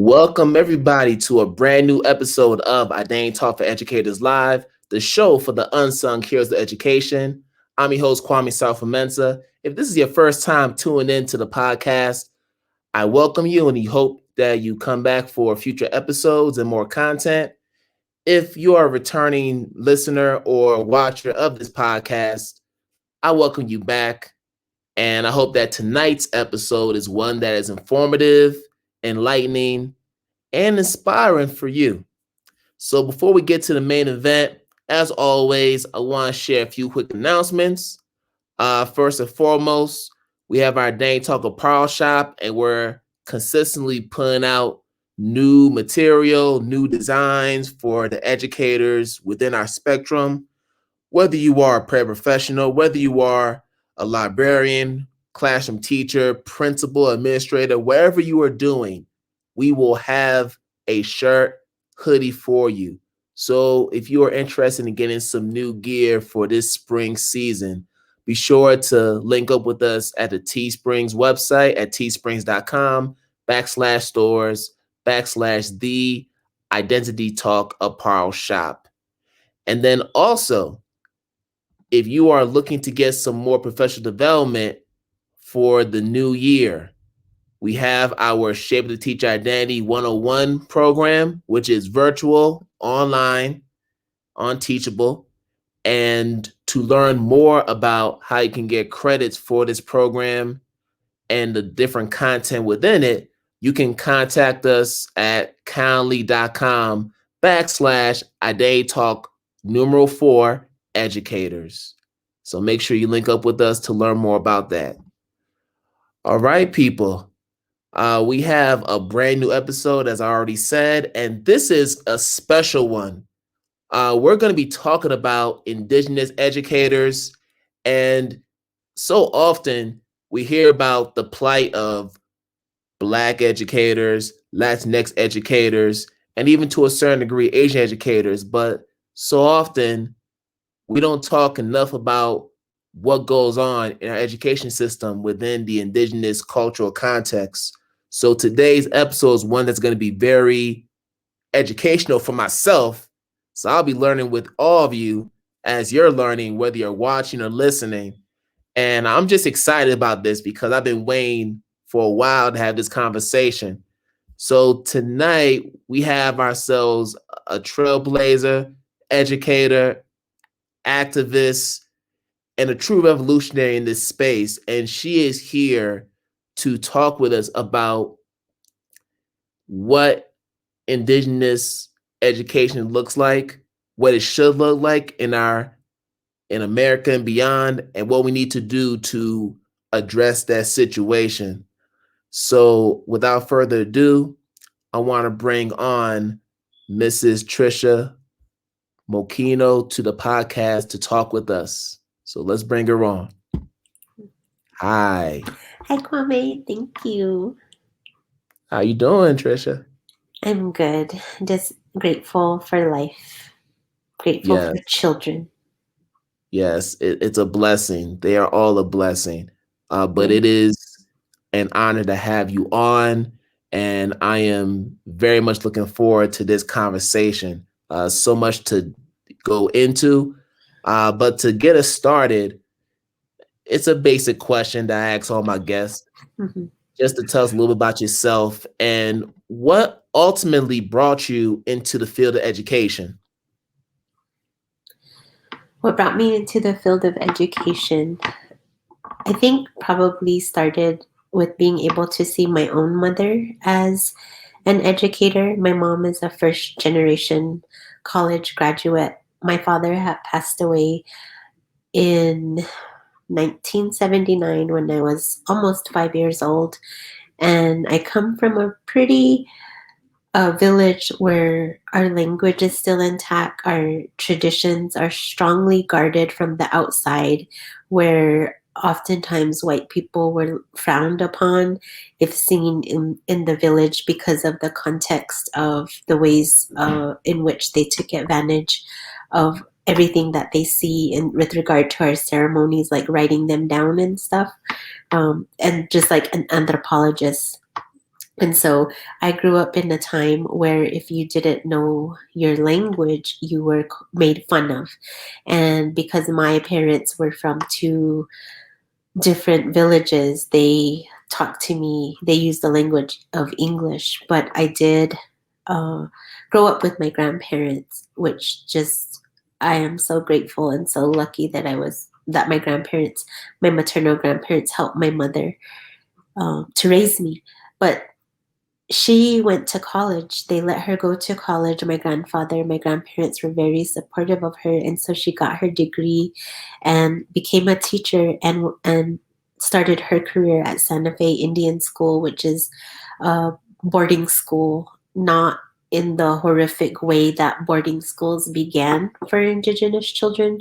Welcome everybody to a brand new episode of IDTALK4ED Live, the show for the unsung heroes of education. I'm your host, Sarfo-Mensah. If this is your first time tuning in to the podcast, I welcome you and hope that you come back for future episodes and more content. If you are a returning listener or watcher of this podcast, I welcome you back. And I hope that tonight's episode is one that is informative, enlightening, and inspiring for you. So before we get to the main event, as always, I want to share a few quick announcements. First and foremost, we have our Dang Talk Apparel shop, and we're consistently putting out new material, new designs for the educators within our spectrum. Whether you are a paraprofessional, whether you are a librarian, classroom teacher, principal, administrator, wherever you are doing, we will have a shirt, hoodie for you. So if you are interested in getting some new gear for this spring season, be sure to link up with us at the Teesprings website at teesprings.com/stores/the Identity Talk Apparel Shop. And then also, if you are looking to get some more professional development for the new year, we have our Shape the Teacher Identity 101 program, which is virtual, online, on Teachable. And to learn more about how you can get credits for this program and the different content within it, you can contact us at calendly.com/IDTALK 4 educators. So make sure you link up with us to learn more about that. All right, people. We have a brand new episode, as I already said, and this is a special one. We're going to be talking about Indigenous educators, and so often we hear about the plight of Black educators, Latinx educators, and even to a certain degree, Asian educators, but so often we don't talk enough about what goes on in our education system within the Indigenous cultural context. So today's episode is one that's going to be very educational for myself. So I'll be learning with all of you as you're learning, whether you're watching or listening. And I'm just excited about this because I've been waiting for a while to have this conversation. So tonight we have ourselves a trailblazer, educator, activist, and a true revolutionary in this space. And she is here to talk with us about what Indigenous education looks like, what it should look like in America and beyond, and what we need to do to address that situation. So without further ado, I want to bring on Mrs. Trisha Moquino to the podcast to talk with us. So let's bring her on. Hi. Hi, Kwame. Thank you. How you doing, Trisha? I'm good. Just grateful for life. Grateful for children. Yes, it's a blessing. They are all a blessing. But it is an honor to have you on. And I am very much looking forward to this conversation. So much to go into. But to get us started, it's a basic question that I ask all my guests, just to tell us a little bit about yourself and what ultimately brought you into the field of education. What brought me into the field of education, I think probably started with being able to see my own mother as an educator. My mom is a first-generation college graduate. My father had passed away in 1979 when I was almost 5 years old. And I come from a pretty village where our language is still intact, our traditions are strongly guarded from the outside, where oftentimes white people were frowned upon if seen in the village because of the context of the ways in which they took advantage of everything that they see in with regard to our ceremonies, like writing them down and stuff. And just like an anthropologist And so I grew up in a time where if you didn't know your language, you were made fun of. And because my parents were from two different villages, they talked to me, they used the language of English, but I did uh, grow up with my grandparents, which just, I am so grateful and so lucky that that my grandparents, my maternal grandparents helped my mother to raise me. But she went to college. They let her go to college. My grandparents were very supportive of her, and so she got her degree and became a teacher and started her career at Santa Fe Indian School, which is a boarding school, not in the horrific way that boarding schools began for Indigenous children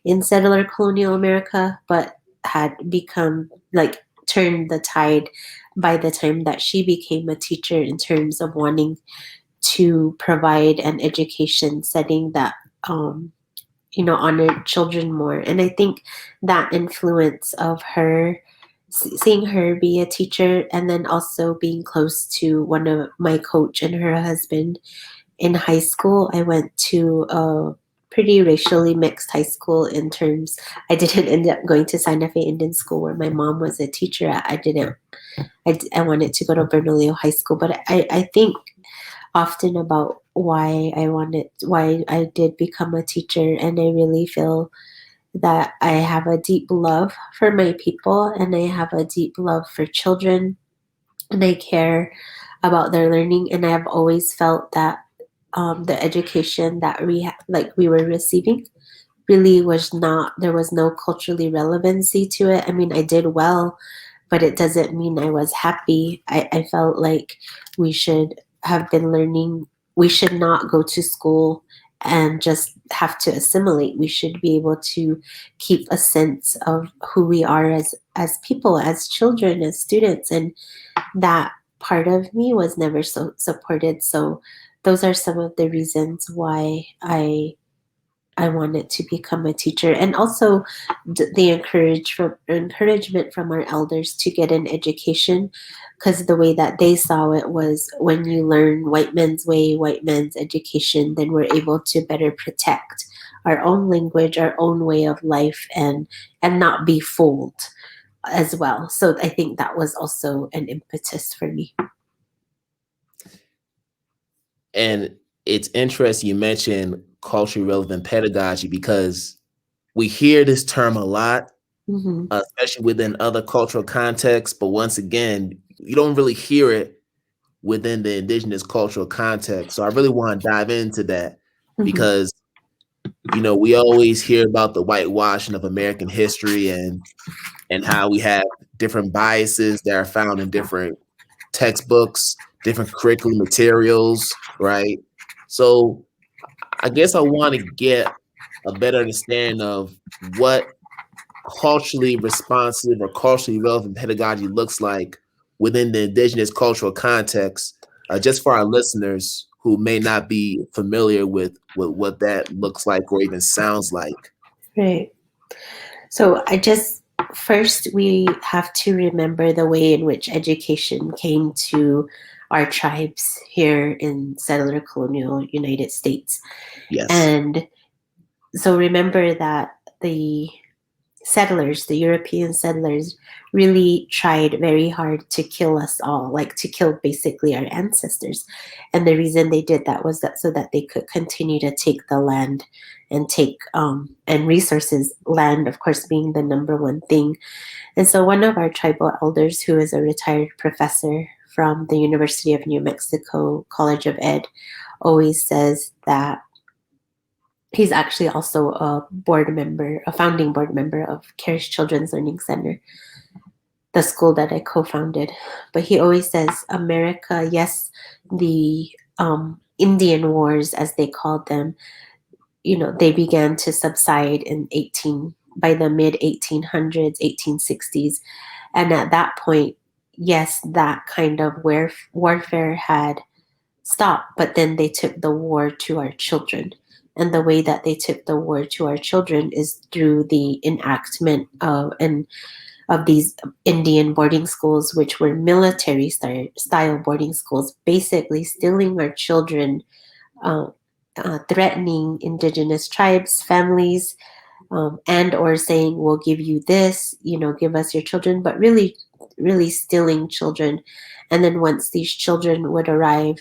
in settler colonial America, but had become like turned the tide by the time that she became a teacher in terms of wanting to provide an education setting that honored children more. And I think that influence of her seeing her be a teacher and then also being close to one of my coach and her husband in high school. I went to a pretty racially mixed high school in terms, I didn't end up going to Santa Fe Indian School where my mom was a teacher at. I wanted to go to Bernalillo High School, but I think often about why I did become a teacher, and I really feel that I have a deep love for my people and I have a deep love for children and I care about their learning, and I've always felt that the education that we were receiving really was not, there was no culturally relevancy to it. I mean, I did well, but it doesn't mean I was happy. I felt like we should have been learning, we should not go to school and just have to assimilate. We should be able to keep a sense of who we are as people, as children, as students. And that part of me was never so supported. So those are some of the reasons why I wanted to become a teacher, and also the encouragement from our elders to get an education, because the way that they saw it was when you learn white men's way, white men's education, then we're able to better protect our own language, our own way of life, and not be fooled as well. So I think that was also an impetus for me. And it's interesting you mentioned culturally relevant pedagogy, because we hear this term a lot, Mm-hmm. especially within other cultural contexts. But once again, you don't really hear it within the Indigenous cultural context. So I really want to dive into that Mm-hmm. because, we always hear about the whitewashing of American history and how we have different biases that are found in different textbooks, different curriculum materials, right? So I guess I want to get a better understanding of what culturally responsive or culturally relevant pedagogy looks like within the Indigenous cultural context, just for our listeners who may not be familiar with what that looks like or even sounds like. Right. So first we have to remember the way in which education came to our tribes here in settler colonial United States. Yes. And so remember that the European settlers, really tried very hard to kill us all, like to kill basically our ancestors. And the reason they did that was that so that they could continue to take the land and take and resources, land of course being the number one thing. And so one of our tribal elders, who is a retired professor from the University of New Mexico College of Ed, always says that he's actually also a founding board member of Keres Children's Learning Center, the school that I co-founded. But he always says, America, yes, the Indian wars, as they called them, they began to subside by the mid 1800s, 1860s. And at that point, yes, that kind of warfare had stopped, but then they took the war to our children. And the way that they took the war to our children is through the enactment of and of these Indian boarding schools, which were military style boarding schools, basically stealing our children, uh, threatening indigenous tribes, families, and or saying, we'll give you this, give us your children, but really, really stealing children. And then once these children would arrive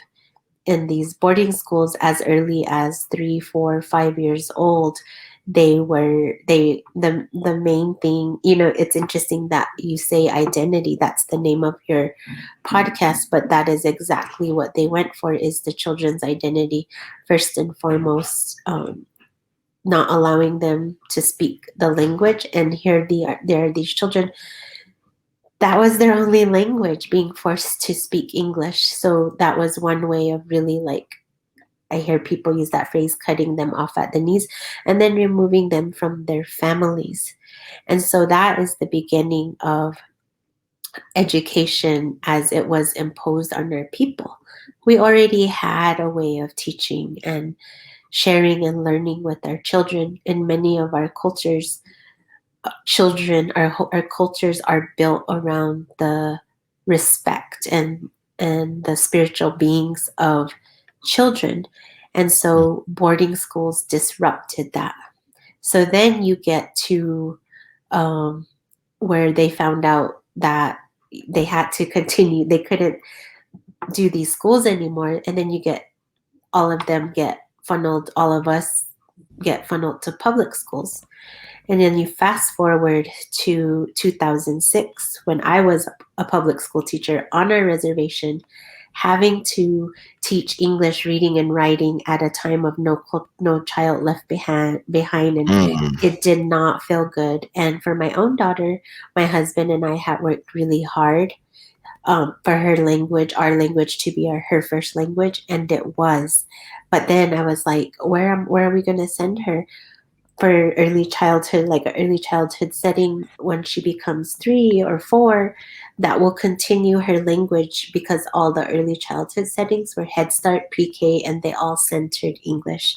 in these boarding schools as early as 3, 4, 5 years old, the main thing, it's interesting that you say identity. That's the name of your podcast, but that is exactly what they went for, is the children's identity first and foremost. Not allowing them to speak the language, and here there are these children that was their only language, being forced to speak English. So that was one way of really, like, I hear people use that phrase, cutting them off at the knees, and then removing them from their families. And so that is the beginning of education as it was imposed on our people. We already had a way of teaching and sharing and learning with our children. In many of our cultures, our cultures are built around the respect and the spiritual beings of children. And so boarding schools disrupted that. So then you get to where they found out that they had to continue, they couldn't do these schools anymore. And then you get all of them get funneled, all of us get funneled to public schools. And then you fast forward to 2006, when I was a public school teacher on our reservation, having to teach English reading and writing at a time of no child left behind, and it did not feel good. And for my own daughter, my husband and I had worked really hard for her language, our language, to be her first language, and it was. But then I was like, where are we going to send her for early childhood, like an early childhood setting when she becomes 3 or 4, that will continue her language, because all the early childhood settings were Head Start, pre-K, and they all centered English.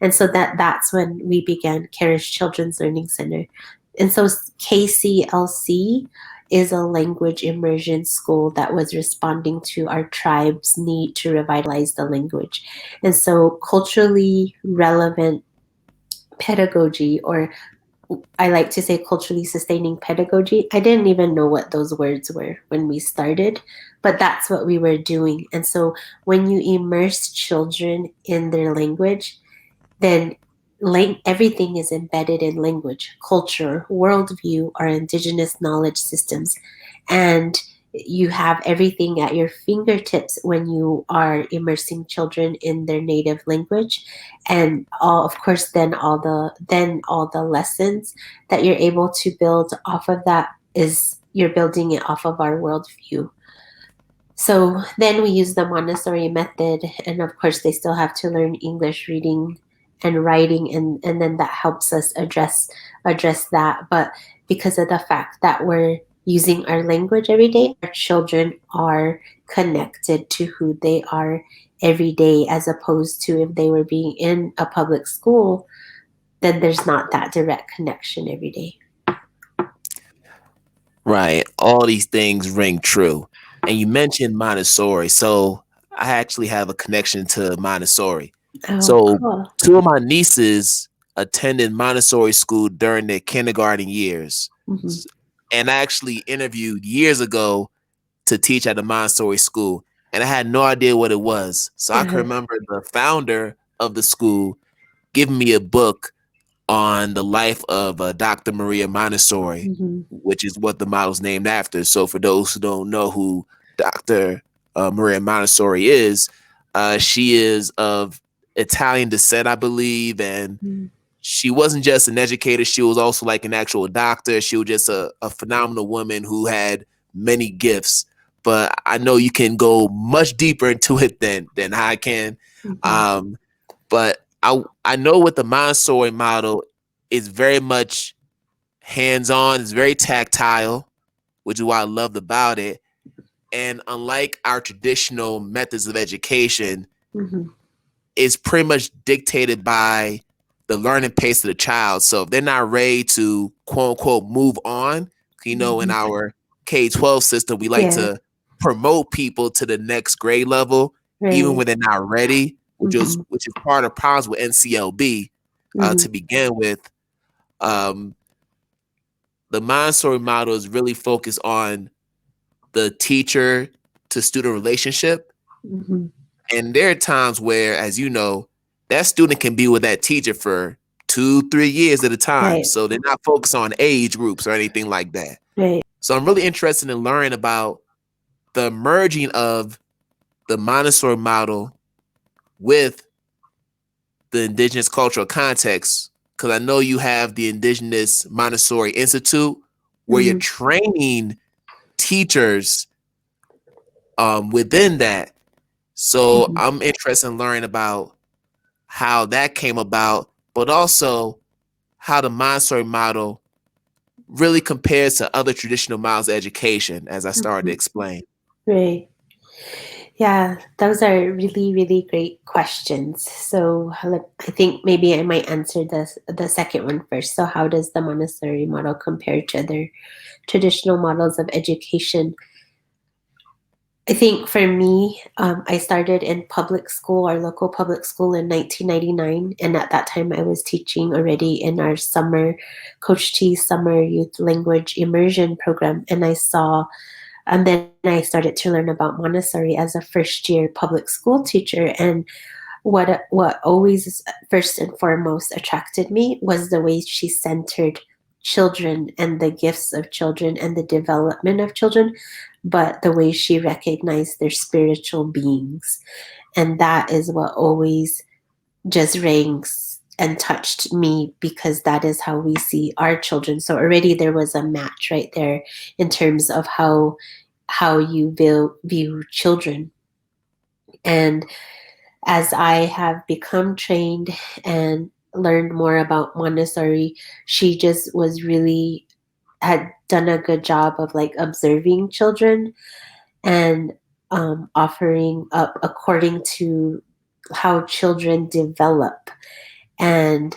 And so that's when we began Keres Children's Learning Center. And so KCLC is a language immersion school that was responding to our tribe's need to revitalize the language. And so culturally relevant pedagogy, or I like to say culturally sustaining pedagogy. I didn't even know what those words were when we started, but that's what we were doing. And so when you immerse children in their language, then everything is embedded in language, culture, worldview, our indigenous knowledge systems. And you have everything at your fingertips when you are immersing children in their native language. And of course, then all the lessons that you're able to build off of that is you're building it off of our worldview. So then we use the Montessori method, and of course they still have to learn English reading and writing, and then that helps us address that. But because of the fact that we're using our language every day, our children are connected to who they are every day, as opposed to if they were being in a public school, then there's not that direct connection every day. Right. All these things ring true. And you mentioned Montessori. So I actually have a connection to Montessori. Oh, So cool. 2 of my nieces attended Montessori school during their kindergarten years. Mhm. And I actually interviewed years ago to teach at a Montessori school, and I had no idea what it was. So I can remember the founder of the school giving me a book on the life of Dr. Maria Montessori, Mhm. which is what the model's named after. So for those who don't know who Dr. Maria Montessori is, she is of Italian descent, I believe, and Mhm. she wasn't just an educator. She was also like an actual doctor. She was just a phenomenal woman who had many gifts. But I know you can go much deeper into it than I can. Mhm. But I know with the Montessori model, it's very much hands-on. It's very tactile, which is what I loved about it. And unlike our traditional methods of education, Mhm. it's pretty much dictated by the learning pace of the child. So if they're not ready to quote unquote move on, In our K-12 system, we like Yeah. to promote people to the next grade level, even Right. when they're not ready, which is Mm-hmm. part of problems with NCLB to begin with. The Montessori model is really focused on the teacher to student relationship. Mm-hmm. And there are times where, as you know, that student can be with that teacher for 2-3 years at a time. Right. So they're not focused on age groups or anything like that. Right. So I'm really interested in learning about the merging of the Montessori model with the indigenous cultural context, because I know you have the Indigenous Montessori Institute where you're Mm-hmm. training teachers within that. So Mm-hmm. I'm interested in learning about how that came about, but also how the Montessori model really compares to other traditional models of education, as I started to explain. Right. Yeah, those are really, really great questions. So I think maybe I might answer the second one first. So how does the Montessori model compare to other traditional models of education? I think for me, I started in public school, our local public school in 1999. And at that time, I was teaching already in our Cochiti summer youth language immersion program. And then I started to learn about Montessori as a first year public school teacher. And what always first and foremost attracted me was the way she centered children and the gifts of children and the development of children, but the way she recognized their spiritual beings. And that is what always just rings and touched me, because that is how we see our children. So already there was a match right there in terms of how you view children. And as I have become trained and learned more about Montessori, she just had done a good job of like observing children and offering up according to how children develop. And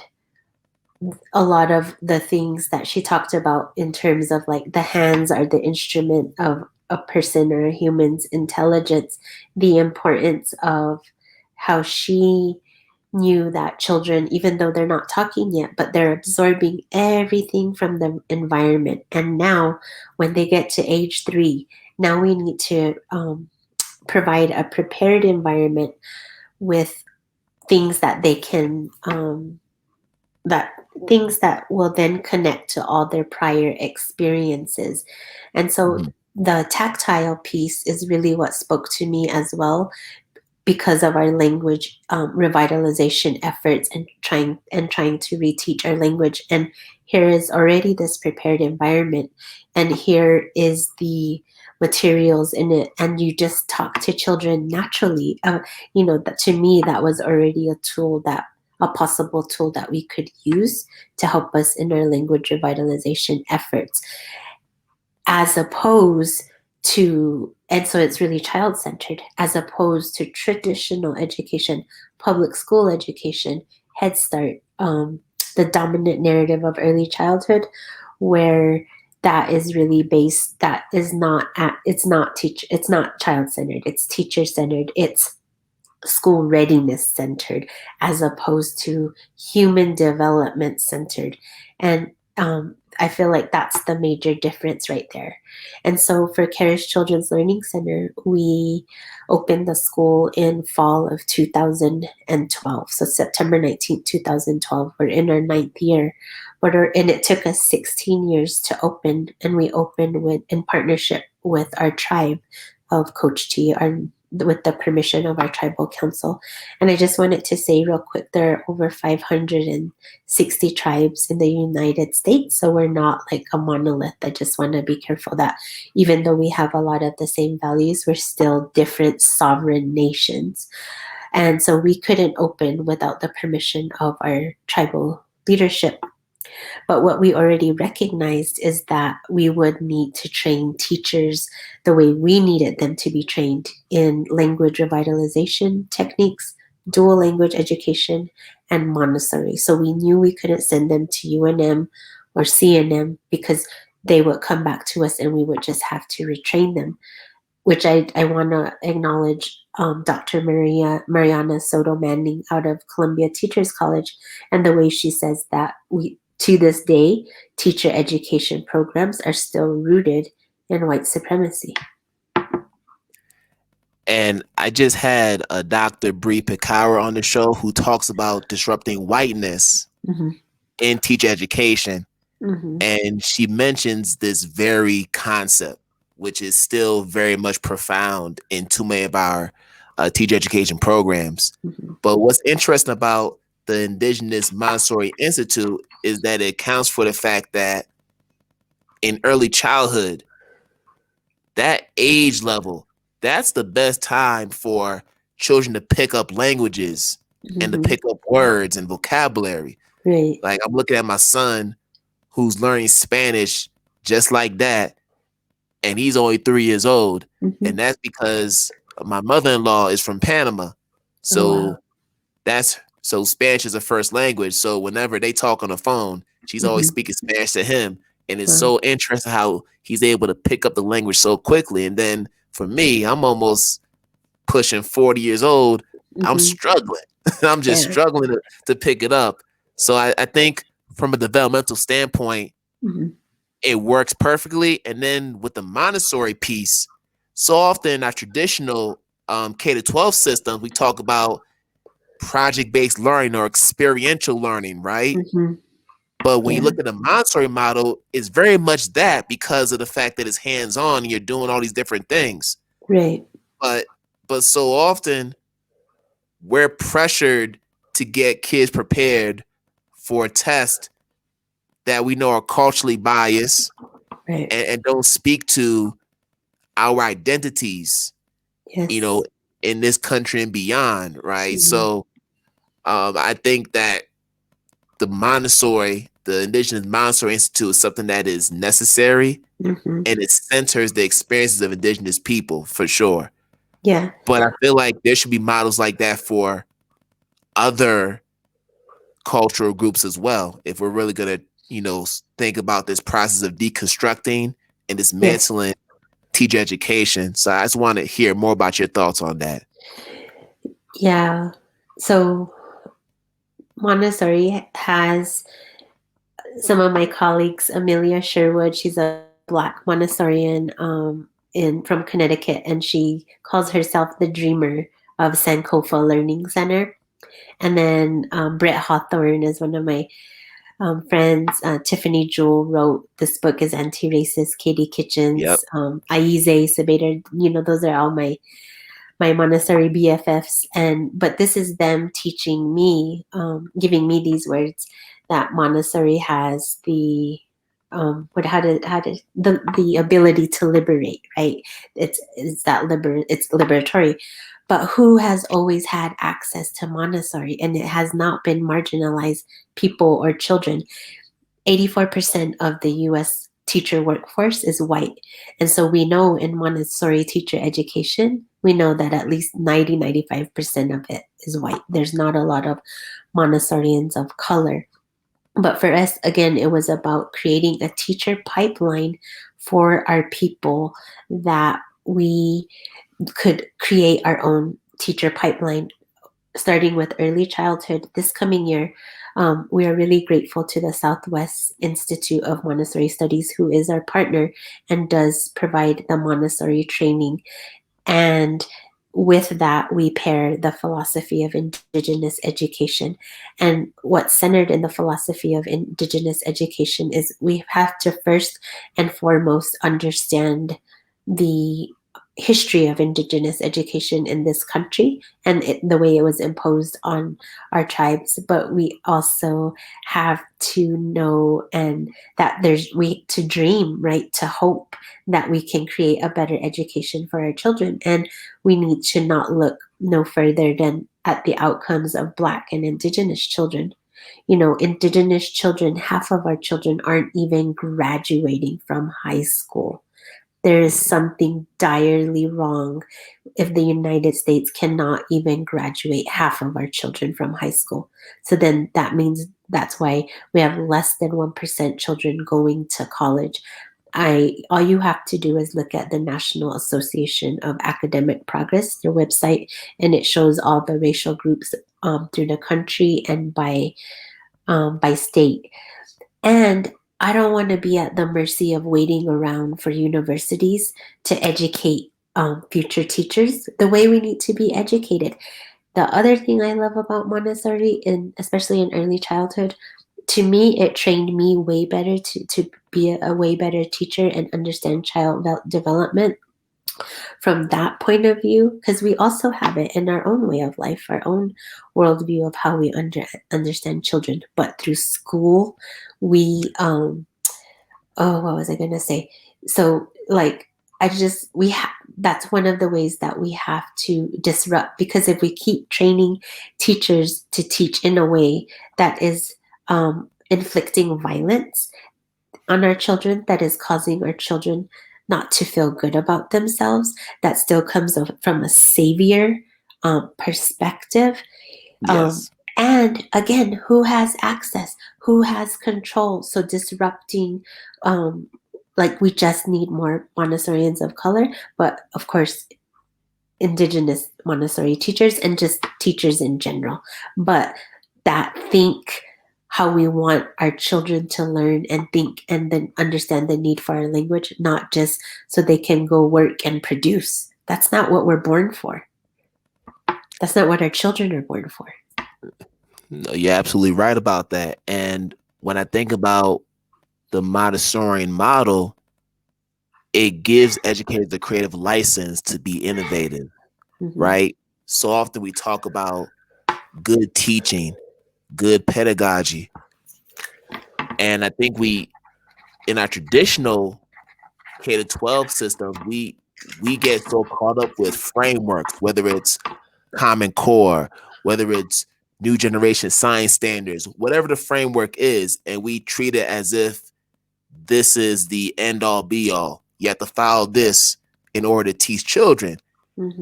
a lot of the things that she talked about in terms of like the hands are the instrument of a person or a human's intelligence, the importance of how she knew that children, even though they're not talking yet, but they're absorbing everything from the environment. And now, when they get to age 3, now we need to provide a prepared environment with things that they can that things that will then connect to all their prior experiences. And so the tactile piece is really what spoke to me as well, because of our language revitalization efforts and trying to reteach our language. And here is already this prepared environment, and here is the materials in it, and you just talk to children naturally. That to me, that was already a possible tool that we could use to help us in our language revitalization efforts, as opposed to, and so it's really child-centered, as opposed to traditional education, public school education, Head Start, the dominant narrative of early childhood, where that is really based, that is not it's not child-centered, it's teacher-centered, it's school readiness centered, as opposed to human development centered. And I feel like that's the major difference right there. And so for Keres Children's Learning Center, we opened the school in fall of 2012. So September 19th, 2012. We're in our 9th year. And it took us 16 years to open. And we opened in partnership with our tribe of Cochiti, with the permission of our tribal council. And I just wanted to say real quick, there are over 560 tribes in the United States. So we're not like a monolith. I just want to be careful that even though we have a lot of the same values, we're still different sovereign nations. And so we couldn't open without the permission of our tribal leadership. But what we already recognized is that we would need to train teachers the way we needed them to be trained in language revitalization techniques, dual language education, and Montessori. So we knew we couldn't send them to UNM or CNM, because they would come back to us and we would just have to retrain them, which I want to acknowledge Dr. Mariana Soto Manning out of Columbia Teachers College, and the way she says that we, to this day, teacher education programs are still rooted in white supremacy. And I just had a Dr. Bree Pekara on the show who talks about disrupting whiteness in teacher education. And she mentions this very concept, which is still very much profound in too many of our teacher education programs. But what's interesting about the Indigenous Montessori Institute is that it accounts for the fact that in early childhood, that age level, that's the best time for children to pick up languages and to pick up words and vocabulary. Right. Like, I'm looking at my son who's learning Spanish just like that, and he's only 3 years old. And that's because my mother-in-law is from Panama. So so Spanish is a first language. So whenever they talk on the phone, she's always speaking Spanish to him. And it's so interesting how he's able to pick up the language so quickly. And then for me, I'm almost pushing 40 years old. I'm struggling. I'm just struggling to pick it up. So I think from a developmental standpoint, it works perfectly. And then with the Montessori piece, so often in our traditional K-12 systems, we talk about project-based learning or experiential learning, right? But when you look at the Montessori model, it's very much that because of the fact that it's hands-on and you're doing all these different things. Right. But so often we're pressured to get kids prepared for a test that we know are culturally biased and don't speak to our identities, you know, in this country and beyond, right? So I think that the Indigenous Montessori Institute is something that is necessary, and it centers the experiences of Indigenous people for sure. Yeah. But I feel like there should be models like that for other cultural groups as well, if we're really going to, you know, think about this process of deconstructing and dismantling teacher education. So I just want to hear more about your thoughts on that. Yeah. So Montessori has some of my colleagues, Amelia Sherwood, she's a Black Montessorian from Connecticut, and she calls herself the dreamer of Sankofa Learning Center. And then Brett Hawthorne is one of my friends. Tiffany Jewell wrote this book is Anti-Racist. Katie Kitchens, Aize Sabater, you know, those are all my Montessori BFFs. But this is them teaching me, giving me these words that Montessori has the ability to liberate, right? It's liberatory. But who has always had access to Montessori? And it has not been marginalized people or children. 84% of the U.S. teacher workforce is white. And so we know in Montessori teacher education, we know that at least 95% of it is white. There's not a lot of Montessorians of color. But for us, again, it was about creating a teacher pipeline for our people that we could create our own teacher pipeline, starting with early childhood. This coming year, we are really grateful to the Southwest Institute of Montessori Studies, who is our partner and does provide the Montessori training. And with that, we pair the philosophy of Indigenous education. And what's centered in the philosophy of Indigenous education is we have to first and foremost understand the history of Indigenous education in this country and the way it was imposed on our tribes. But we also have to know and that to dream, right? To hope that we can create a better education for our children. And we need to not look no further than at the outcomes of Black and Indigenous children. You know, Indigenous children, half of our children aren't even graduating from high school. There is something direly wrong if the United States cannot even graduate half of our children from high school. So then that means that's why we have less than 1% children going to college. all you have to do is look at the National Association of Academic Progress, their website, and it shows all the racial groups through the country and by state. And I don't want to be at the mercy of waiting around for universities to educate future teachers the way we need to be educated. The other thing I love about Montessori, and especially in early childhood, to me, it trained me way better to be a way better teacher and understand child development from that point of view, because we also have it in our own way of life, our own worldview of how we understand children. But through school, we what was I going to say? So like that's one of the ways that we have to disrupt, because if we keep training teachers to teach in a way that is inflicting violence on our children, that is causing our children not to feel good about themselves, that still comes from a savior perspective. Yes. And again, who has access? Who has control? So disrupting, like we just need more Montessorians of color, but of course, Indigenous Montessori teachers and just teachers in general. But that think how we want our children to learn and think and then understand the need for our language, not just so they can go work and produce. That's not what we're born for. That's not what our children are born for. No, you're absolutely right about that. And when I think about the Montessorian model, it gives educators the creative license to be innovative, right? So often we talk about good teaching, good pedagogy. And I think in our traditional K-12 systems, we get so caught up with frameworks, whether it's Common Core, whether it's new generation science standards, whatever the framework is, and we treat it as if this is the end all be all. You have to follow this in order to teach children.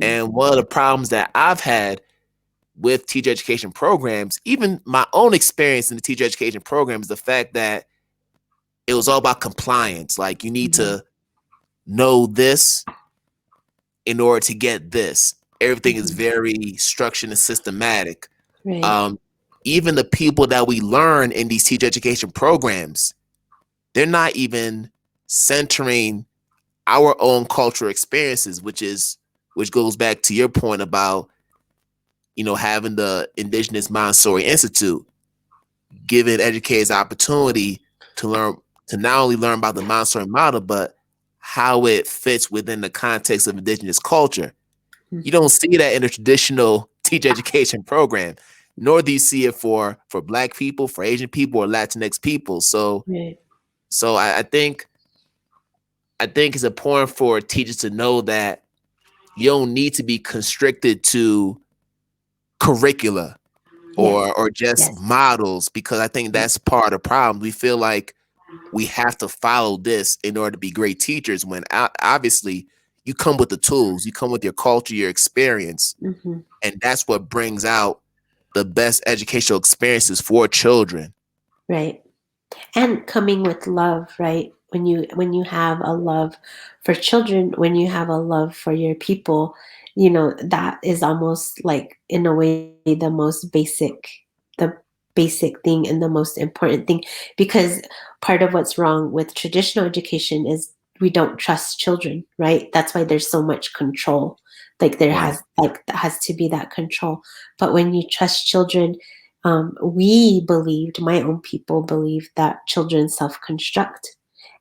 And one of the problems that I've had with teacher education programs, even my own experience in the teacher education program, is the fact that it was all about compliance. Like, you need to know this in order to get this. Everything is very structured and systematic. Right. Even the people that we learn in these teacher education programs, they're not even centering our own cultural experiences, which goes back to your point about, having the Indigenous Montessori Institute, giving educators opportunity to not only learn about the Montessori model, but how it fits within the context of Indigenous culture. You don't see that in a traditional teacher education program, nor do you see it for Black people, for Asian people, or Latinx people. So, I think it's important for teachers to know that you don't need to be constricted to curricula or just models, because I think that's part of the problem. We feel like we have to follow this in order to be great teachers, when obviously you come with the tools, you come with your culture, your experience, and that's what brings out the best educational experiences for children. Right. And coming with love, right? When you have a love for children, when you have a love for your people, that is almost like, in a way, the basic thing and the most important thing. Because part of what's wrong with traditional education is we don't trust children, right? That's why there's so much control. Like there has to be that control. But when you trust children, my own people believed that children self-construct.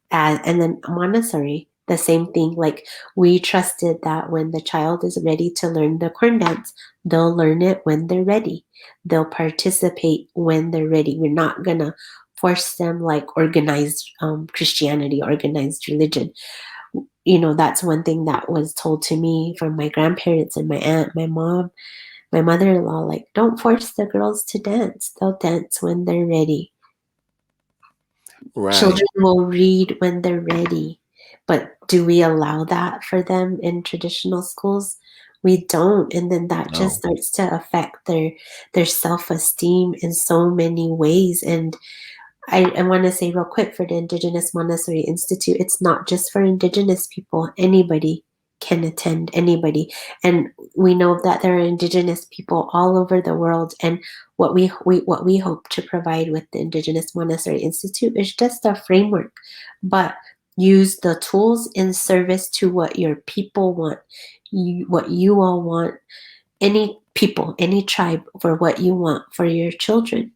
And then Montessori, the same thing. Like, we trusted that when the child is ready to learn the corn dance, they'll learn it when they're ready. They'll participate when they're ready. We're not going to force them like organized Christianity, organized religion. That's one thing that was told to me from my grandparents and my aunt, my mom, my mother-in-law, like, don't force the girls to dance. They'll dance when they're ready. Right. Children will read when they're ready. But do we allow that for them in traditional schools? We don't. And then that just starts to affect their self-esteem in so many ways. And I want to say real quick for the Indigenous Montessori Institute, it's not just for Indigenous people. Anybody can attend, anybody. And we know that there are Indigenous people all over the world. And what we hope to provide with the Indigenous Montessori Institute is just a framework, but use the tools in service to what your people want, what you all want, any people, any tribe, for what you want for your children.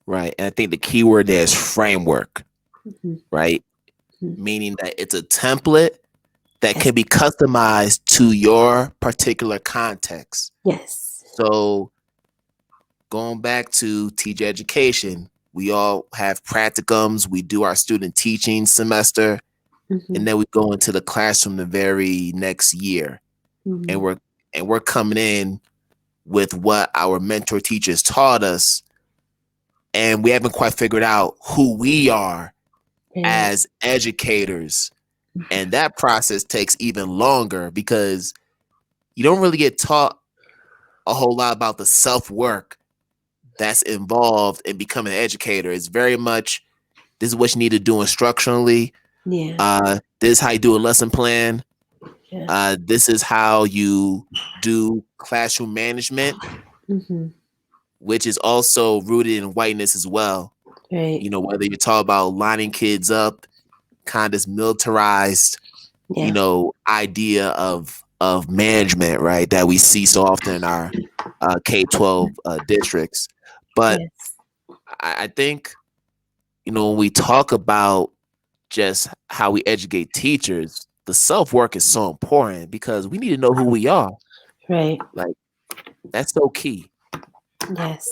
Right. And I think the key word there is framework, Mm-hmm. right? Mm-hmm. Meaning that it's a template that Yes. can be customized to your particular context. Yes. So going back to teacher education, we all have practicums, we do our student teaching semester, Mm-hmm. and then we go into the classroom the very next year. Mm-hmm. And we're coming in with what our mentor teachers taught us, and we haven't quite figured out who we are as educators. And that process takes even longer because you don't really get taught a whole lot about the self-work that's involved in becoming an educator. It's very much, this is what you need to do instructionally. Yeah. This is how you do a lesson plan. Yeah. This is how you do classroom management, Mm-hmm. which is also rooted in whiteness as well. Right. You know, whether you talk about lining kids up, kind of this militarized, you know, idea of management, right, that we see so often in our K-12 districts. But Yes. I think, you know, when we talk about just how we educate teachers, the self-work is so important because we need to know who we are. Right. Like, that's so key. Yes.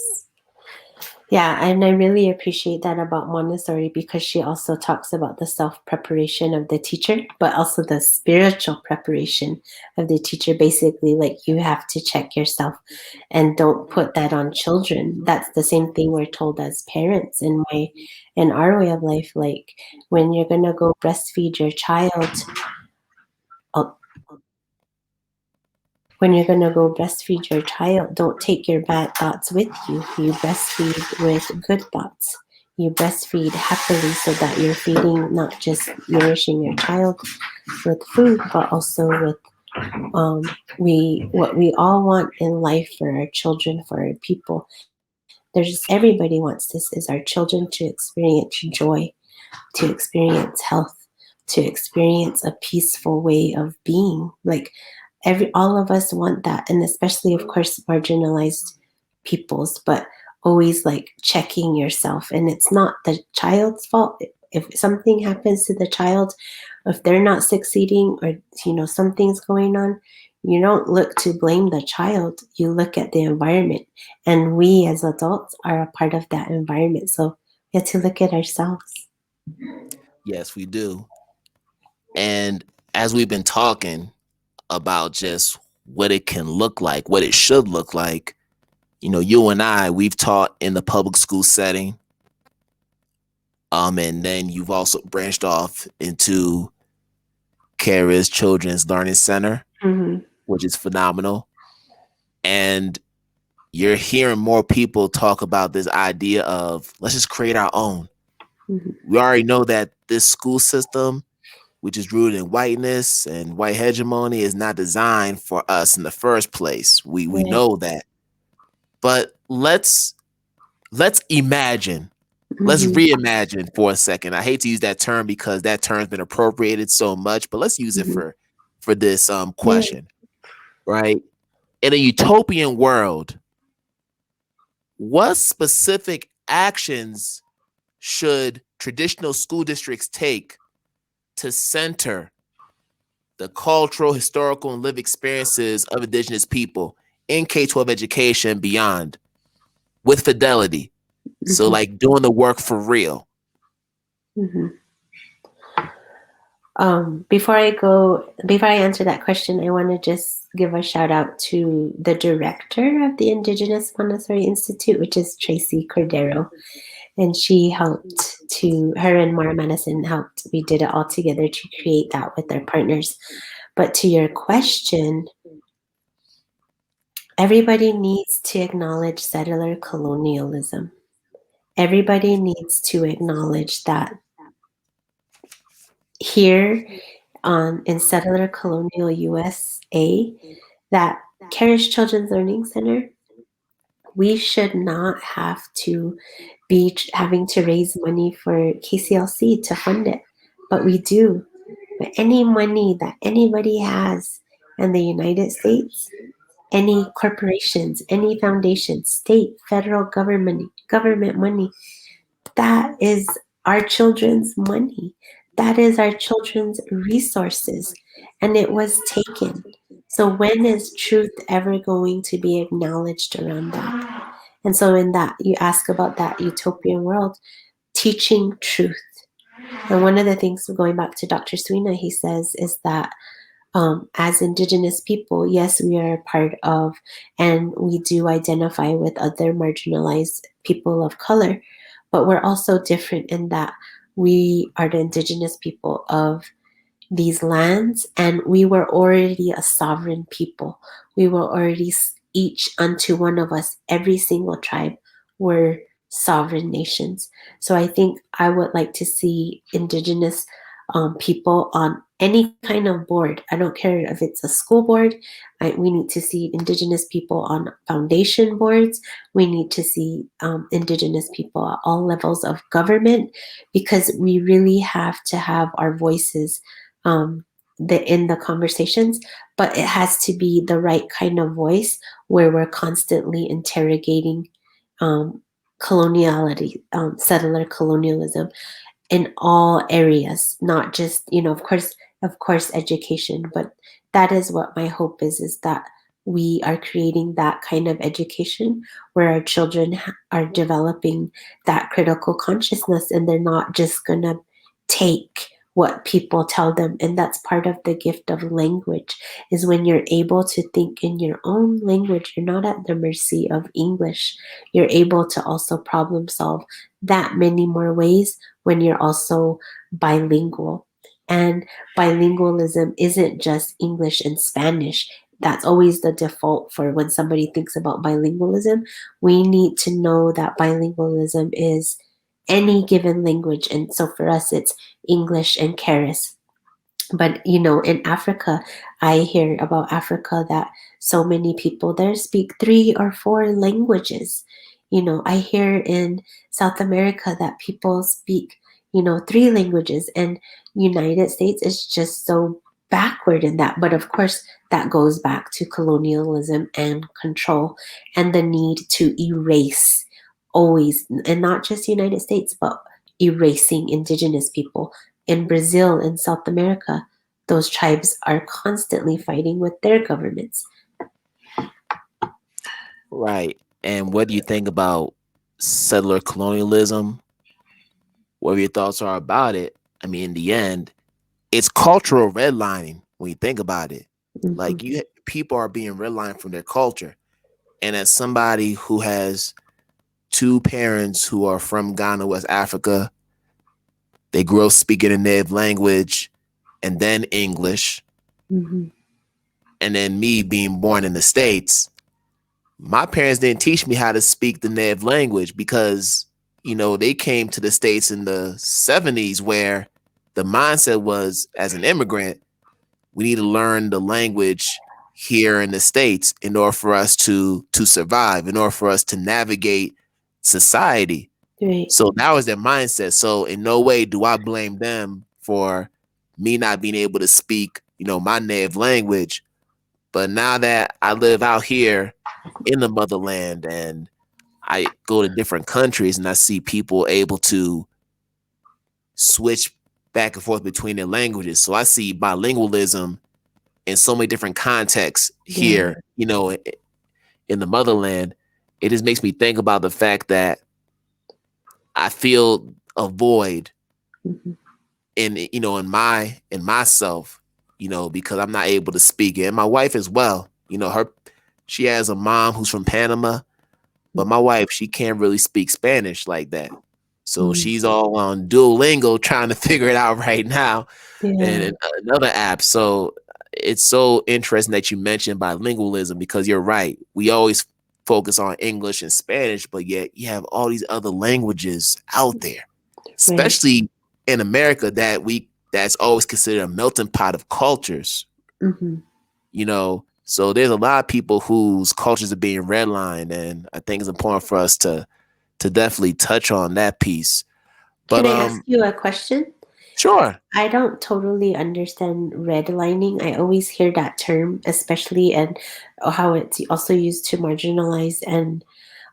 Yeah, and I really appreciate that about Montessori because she also talks about the self-preparation of the teacher, but also the spiritual preparation of the teacher. Basically, like, you have to check yourself and don't put that on children. That's the same thing we're told as parents in our way of life. Like, when you're gonna go breastfeed your child, don't take your bad thoughts with you. You breastfeed with good thoughts. You breastfeed happily so that you're feeding, not just nourishing your child with food, but also with what we all want in life for our children, for our people. Everybody wants this, is our children to experience joy, to experience health, to experience a peaceful way of being. Like, all of us want that, and especially, of course, marginalized peoples, but always like checking yourself. And it's not the child's fault if something happens to the child, if they're not succeeding, or something's going on. You don't look to blame the child, you look at the environment, and we as adults are a part of that environment, so we have to look at ourselves. Yes, we do. And as we've been talking about just what it can look like, what it should look like, you know, you and I, we've taught in the public school setting. And then you've also branched off into Keres Children's Learning Center, Mm-hmm. which is phenomenal. And you're hearing more people talk about this idea of, let's just create our own. Mm-hmm. We already know that this school system, which is rooted in whiteness and white hegemony, is not designed for us in the first place. We know that. But let's imagine. Let's Mm-hmm. reimagine for a second. I hate to use that term because that term's been appropriated so much, but let's use it Mm-hmm. for this Yeah. question, right? In a utopian world, what specific actions should traditional school districts take to center the cultural, historical, and lived experiences of Indigenous people in K-12 education and beyond with fidelity? So, Mm-hmm. like, doing the work for real. Mm-hmm. Before I answer that question, I want to just give a shout out to the director of the Indigenous Montessori Institute, which is Tracy Cordero. And her and Mara Madison helped. We did it all together to create that with our partners. But to your question, everybody needs to acknowledge settler colonialism. Everybody needs to acknowledge that here in settler colonial USA, that Keres Children's Learning Center, we should not have to be having to raise money for KCLC to fund it, but we do. But any money that anybody has in the United States, any corporations, any foundations, state, federal government money, that is our children's money. That is our children's resources. And it was taken. So when is truth ever going to be acknowledged around that? And so in that, you ask about that utopian world, teaching truth. And one of the things, going back to Dr. Suina, he says is that as Indigenous people, yes, we are a part of, and we do identify with other marginalized people of color, but we're also different in that we are the Indigenous people of these lands, and we were already a sovereign people. We were already each unto one of us, every single tribe were sovereign nations. So I think I would like to see Indigenous people on any kind of board. I don't care if it's a school board. We need to see Indigenous people on foundation boards. We need to see Indigenous people at all levels of government, because we really have to have our voices in the conversations, but it has to be the right kind of voice where we're constantly interrogating coloniality, settler colonialism in all areas, not just, of course, education, but that is what my hope is that we are creating that kind of education where our children are developing that critical consciousness, and they're not just gonna take what people tell them. And that's part of the gift of language, is when you're able to think in your own language, you're not at the mercy of English. You're able to also problem solve that many more ways when you're also bilingual. And bilingualism isn't just English and Spanish. That's always the default for when somebody thinks about bilingualism. We need to know that bilingualism is any given language. And so for us, it's English and Keres. But in Africa, I hear about Africa that so many people there speak 3 or 4 languages. I hear in South America that people speak 3 languages, and United States is just so backward in that. But of course, that goes back to colonialism and control, and the need to erase, always, and not just United States, but erasing Indigenous people. In Brazil, in South America, those tribes are constantly fighting with their governments. Right. And what do you think about settler colonialism? What your thoughts are about it? I mean, in the end, it's cultural redlining when you think about it. Mm-hmm. Like, people are being redlined from their culture. And as somebody who has 2 parents who are from Ghana, West Africa, they grew up speaking a native language and then English. Mm-hmm. And then me being born in the States, my parents didn't teach me how to speak the native language because, they came to the States in the 70s where the mindset was, as an immigrant, we need to learn the language here in the States in order for us to survive, in order for us to navigate society. Right. So that was their mindset. So in no way do I blame them for me not being able to speak, my native language. But now that I live out here in the motherland and I go to different countries and I see people able to switch back and forth between their languages. So I see bilingualism in so many different contexts here, in the motherland. It just makes me think about the fact that I feel a void in myself, because I'm not able to speak it. And my wife as well, she has a mom who's from Panama, but my wife, she can't really speak Spanish like that. So she's all on Duolingo trying to figure it out right now, and another app. So it's so interesting that you mentioned bilingualism, because you're right. We always focus on English and Spanish, but yet you have all these other languages out there, Right. especially in America that's always considered a melting pot of cultures. Mm-hmm. So there's a lot of people whose cultures are being redlined, and I think it's important for us to definitely touch on that piece. But Can I ask you a question? sure. I don't totally understand redlining. I always hear that term, especially and how it's also used to marginalize and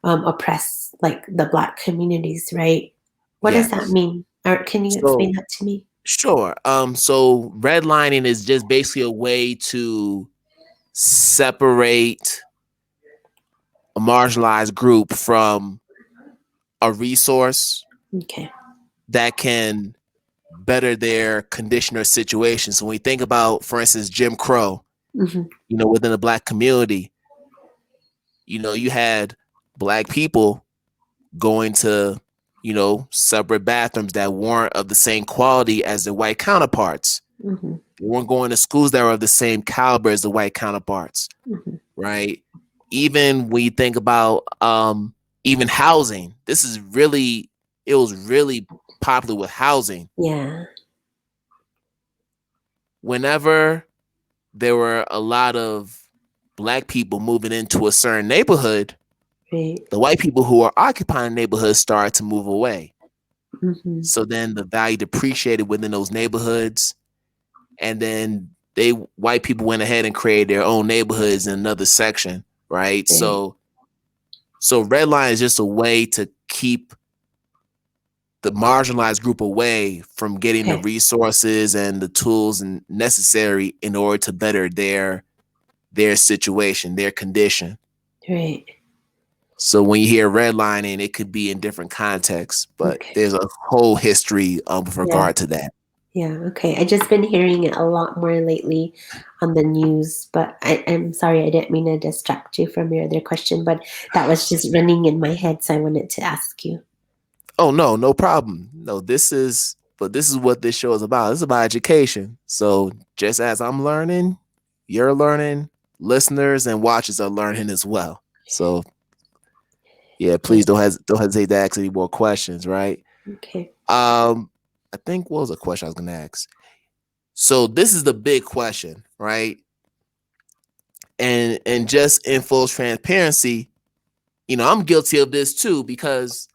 oppress like the Black communities, right? What does that Yes. mean? Or can you explain So that to me? sure. So redlining is just basically a way to separate a marginalized group from a resource Okay. that can better their condition or situation. So when we think about, for instance, Jim Crow, Mm-hmm. within the Black community, you had Black people going to, separate bathrooms that weren't of the same quality as their white counterparts. Mm-hmm. They weren't going to schools that were of the same caliber as the white counterparts, Mm-hmm. right? Even when you think about even housing, it was really popular with housing. Yeah. Whenever there were a lot of Black people moving into a certain neighborhood, Right. the white people who are occupying neighborhoods started to move away. Mm-hmm. So then the value depreciated within those neighborhoods, and then white people went ahead and created their own neighborhoods in another section, right? Right. So redline is just a way to keep the marginalized group away from getting the Okay. resources and the tools necessary in order to better their situation, their condition. Right. So when you hear redlining, it could be in different contexts, but Okay. there's a whole history with Yeah. regard to that. Yeah. Okay. I just been hearing it a lot more lately on the news, but I'm sorry, I didn't mean to distract you from your other question, but that was just running in my head, so I wanted to ask you. Oh no problem. No, this is what this show is about. It's about education. So just as I'm learning, you're learning, listeners and watchers are learning as well. So yeah, please don't hesitate to ask any more questions, right? Okay. I think what was the question I was gonna ask? So this is the big question, right? And just in full transparency, I'm guilty of this too, because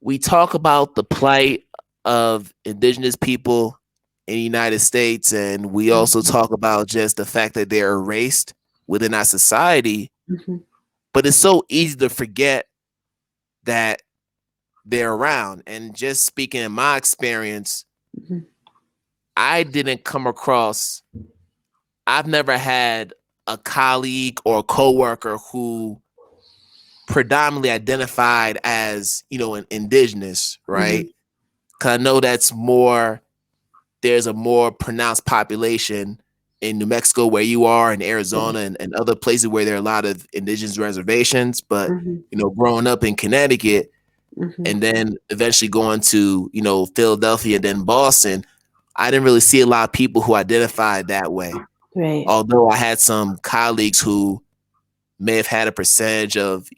we talk about the plight of indigenous people in the United States, and we also talk about just the fact that they're erased within our society. Mm-hmm. But it's so easy to forget that they're around. And just speaking in my experience, Mm-hmm. I've never had a colleague or a coworker who predominantly identified as, an indigenous, right? Because I know there's a more pronounced population in New Mexico where you are, in Arizona and other places where there are a lot of indigenous reservations. But, growing up in Connecticut and then eventually going to, Philadelphia, then Boston, I didn't really see a lot of people who identified that way. Right. Although I had some colleagues who may have had a percentage of,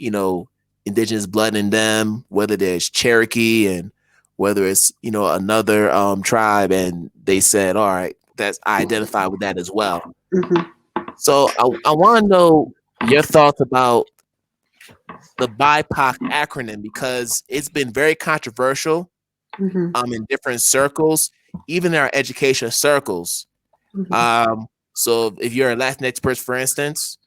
indigenous blood in them, whether there's Cherokee and whether it's, another tribe, and they said, all right, I identify with that as well. Mm-hmm. So I want to know your thoughts about the BIPOC acronym, because it's been very controversial in different circles, even in our educational circles. So if you're a Latinx person, for instance,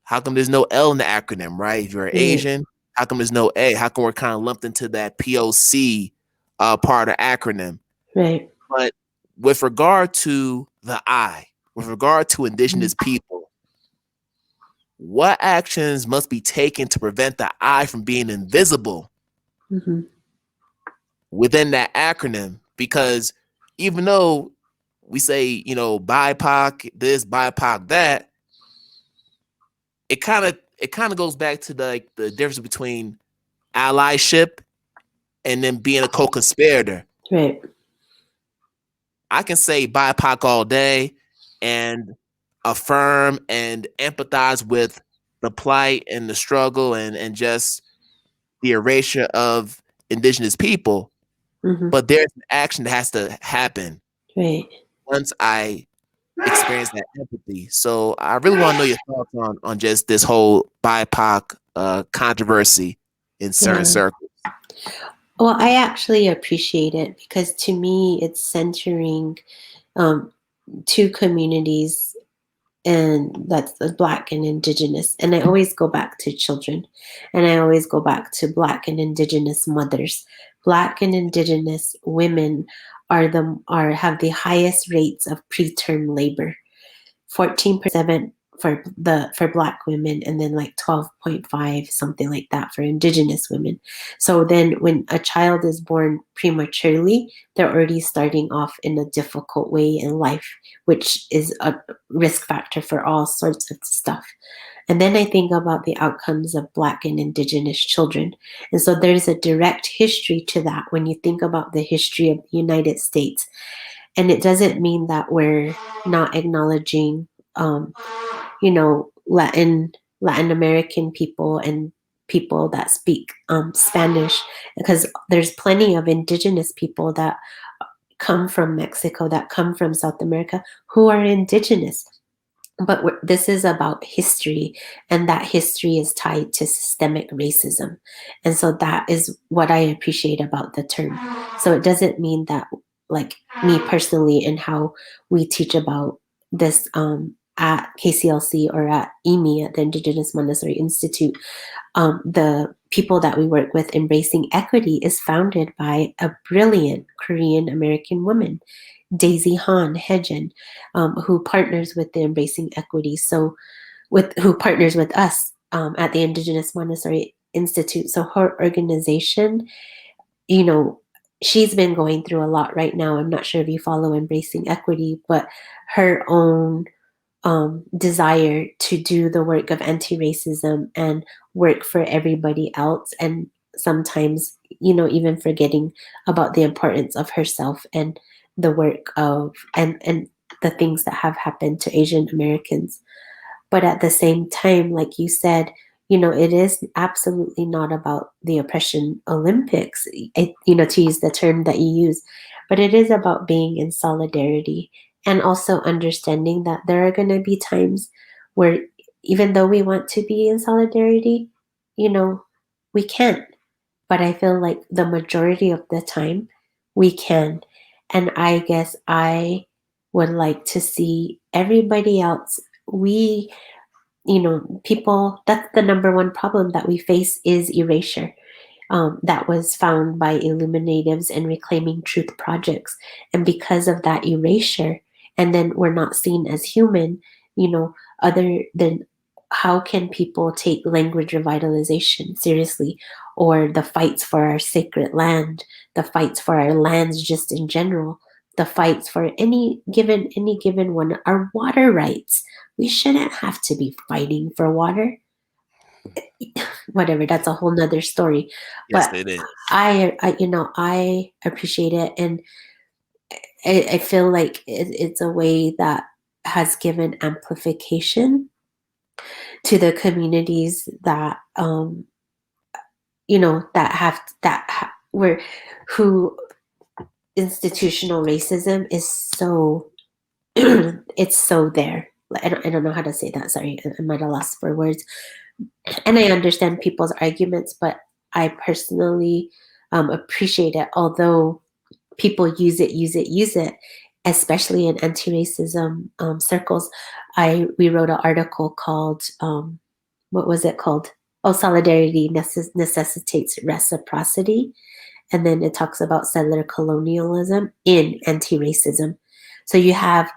how come there's no L in the acronym, right? If you're Asian, how come there's no A? How come we're kind of lumped into that POC part of the acronym? Right. But with regard to the I, with regard to indigenous people, what actions must be taken to prevent the I from being invisible within that acronym? Because even though we say, BIPOC this, BIPOC that, it kind of goes back to the difference between allyship and then being a co-conspirator. Right. I can say BIPOC all day and affirm and empathize with the plight and the struggle and just the erasure of indigenous people, Mm-hmm. but there's an action that has to happen Right. once I experience that empathy. So I really want to know your thoughts on just this whole BIPOC controversy in certain Yeah. circles. Well, I actually appreciate it because to me, it's centering um, two communities, and that's the Black and Indigenous. And I always go back to children, and I always go back to Black and Indigenous mothers. Black and Indigenous women have the highest rates of preterm labor. 14% for Black women, and then like 12.5, something like that, for Indigenous women. So then when a child is born prematurely, they're already starting off in a difficult way in life, which is a risk factor for all sorts of stuff. And then I think about the outcomes of Black and Indigenous children. And so there's a direct history to that when you think about the history of the United States. And it doesn't mean that we're not acknowledging, um, Latin American people and people that speak Spanish, because there's plenty of indigenous people that come from Mexico, that come from South America, who are indigenous. But this is about history, and that history is tied to systemic racism. And so that is what I appreciate about the term. So it doesn't mean that, like me personally, and how we teach about this at KCLC or at IMI, at the Indigenous Montessori Institute, the people that we work with, Embracing Equity, is founded by a brilliant Korean American woman, Daisy Han Hejen, who partners with the Embracing Equity. So, who partners with us at the Indigenous Montessori Institute. So her organization, you know, she's been going through a lot right now. I'm not sure if you follow Embracing Equity, but her own desire to do the work of anti-racism and work for everybody else, and sometimes, even forgetting about the importance of herself and the work of and the things that have happened to Asian Americans. But at the same time, like you said, it is absolutely not about the oppression Olympics, to use the term that you use, but it is about being in solidarity, and also understanding that there are going to be times where, even though we want to be in solidarity, we can't. But I feel like the majority of the time we can. And I guess I would like to see everybody else. People, that's the number one problem that we face, is erasure. That was found by Illuminatives and Reclaiming Truth projects. And because of that erasure, and then we're not seen as human, other than, how can people take language revitalization seriously, or the fights for our sacred land, the fights for our lands just in general, the fights for any given one, our water rights? We shouldn't have to be fighting for water. Whatever, that's a whole nother story. Yes, But it is. I appreciate it, and I feel like it's a way that has given amplification to the communities that where who institutional racism is so it's so there. I don't know how to say that. Sorry, I might have lost for words. And I understand people's arguments, but I personally appreciate it. Although people use it, especially in anti-racism circles. We wrote an article called, what was it called? Oh, solidarity necessitates reciprocity, and then it talks about settler colonialism in anti-racism. So you have,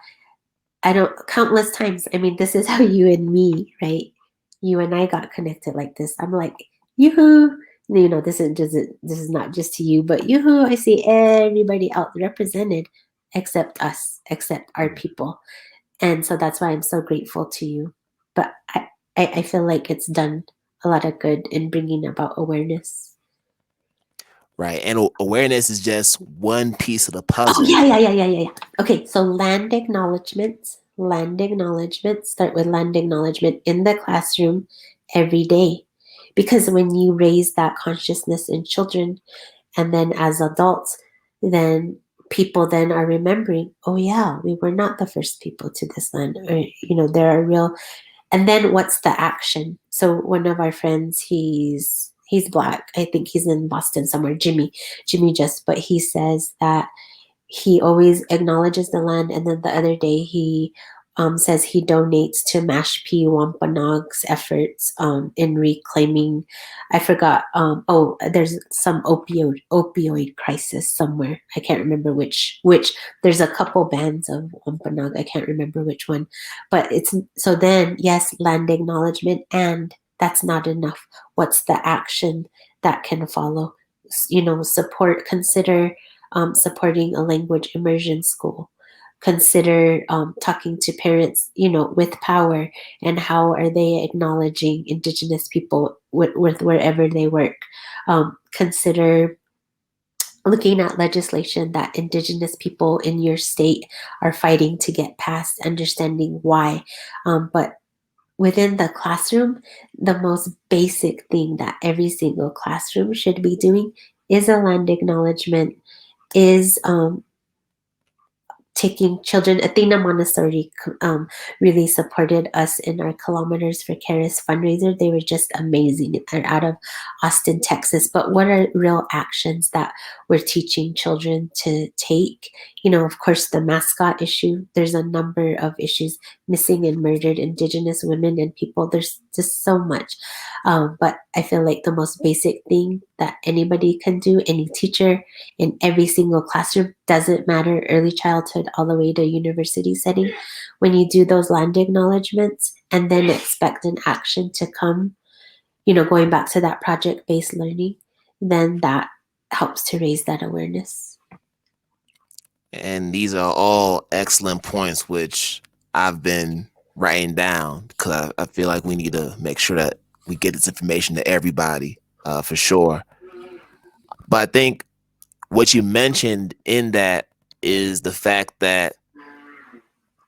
countless times. I mean, this is how you and me, right? You and I got connected like this. I'm like, yoo-hoo. This is not just to you, but yoo-hoo, I see everybody else represented except us, except our people. And so that's why I'm so grateful to you. But I feel like it's done a lot of good in bringing about awareness. Right. And awareness is just one piece of the Oh, puzzle. yeah. Okay, so land acknowledgements. Start with land acknowledgement in the classroom. every day. Because when you raise that consciousness in children, and then as adults, then people then are remembering, oh yeah, we were not the first people to this land, or there are real. And then what's the action? So one of our friends, he's black, I think he's in Boston somewhere, Jimmy just, but he says that he always acknowledges the land, and then the other day he says he donates to Mashpee Wampanoag's efforts in reclaiming. I forgot. There's some opioid crisis somewhere. I can't remember which. There's a couple bands of Wampanoag. I can't remember which one, but it's so. Then yes, land acknowledgement, and that's not enough. What's the action that can follow? Support. Consider supporting a language immersion school. Consider talking to parents, with power, and how are they acknowledging Indigenous people with wherever they work. Consider looking at legislation that Indigenous people in your state are fighting to get passed, understanding why. But within the classroom, the most basic thing that every single classroom should be doing is a land acknowledgement, is taking children. Athena Montessori really supported us in our Kilometers for Keres fundraiser. They were just amazing. They're out of Austin, Texas. But what are real actions that we're teaching children to take? Of course, the mascot issue. There's a number of issues: missing and murdered Indigenous women and people. There's just so much. But I feel like the most basic thing that anybody can do, any teacher in every single classroom, doesn't matter, early childhood all the way to university setting, when you do those land acknowledgements and then expect an action to come, going back to that project-based learning, then that helps to raise that awareness. And these are all excellent points, which I've been writing down, because I feel like we need to make sure that we get this information to everybody, for sure. But I think what you mentioned in that is the fact that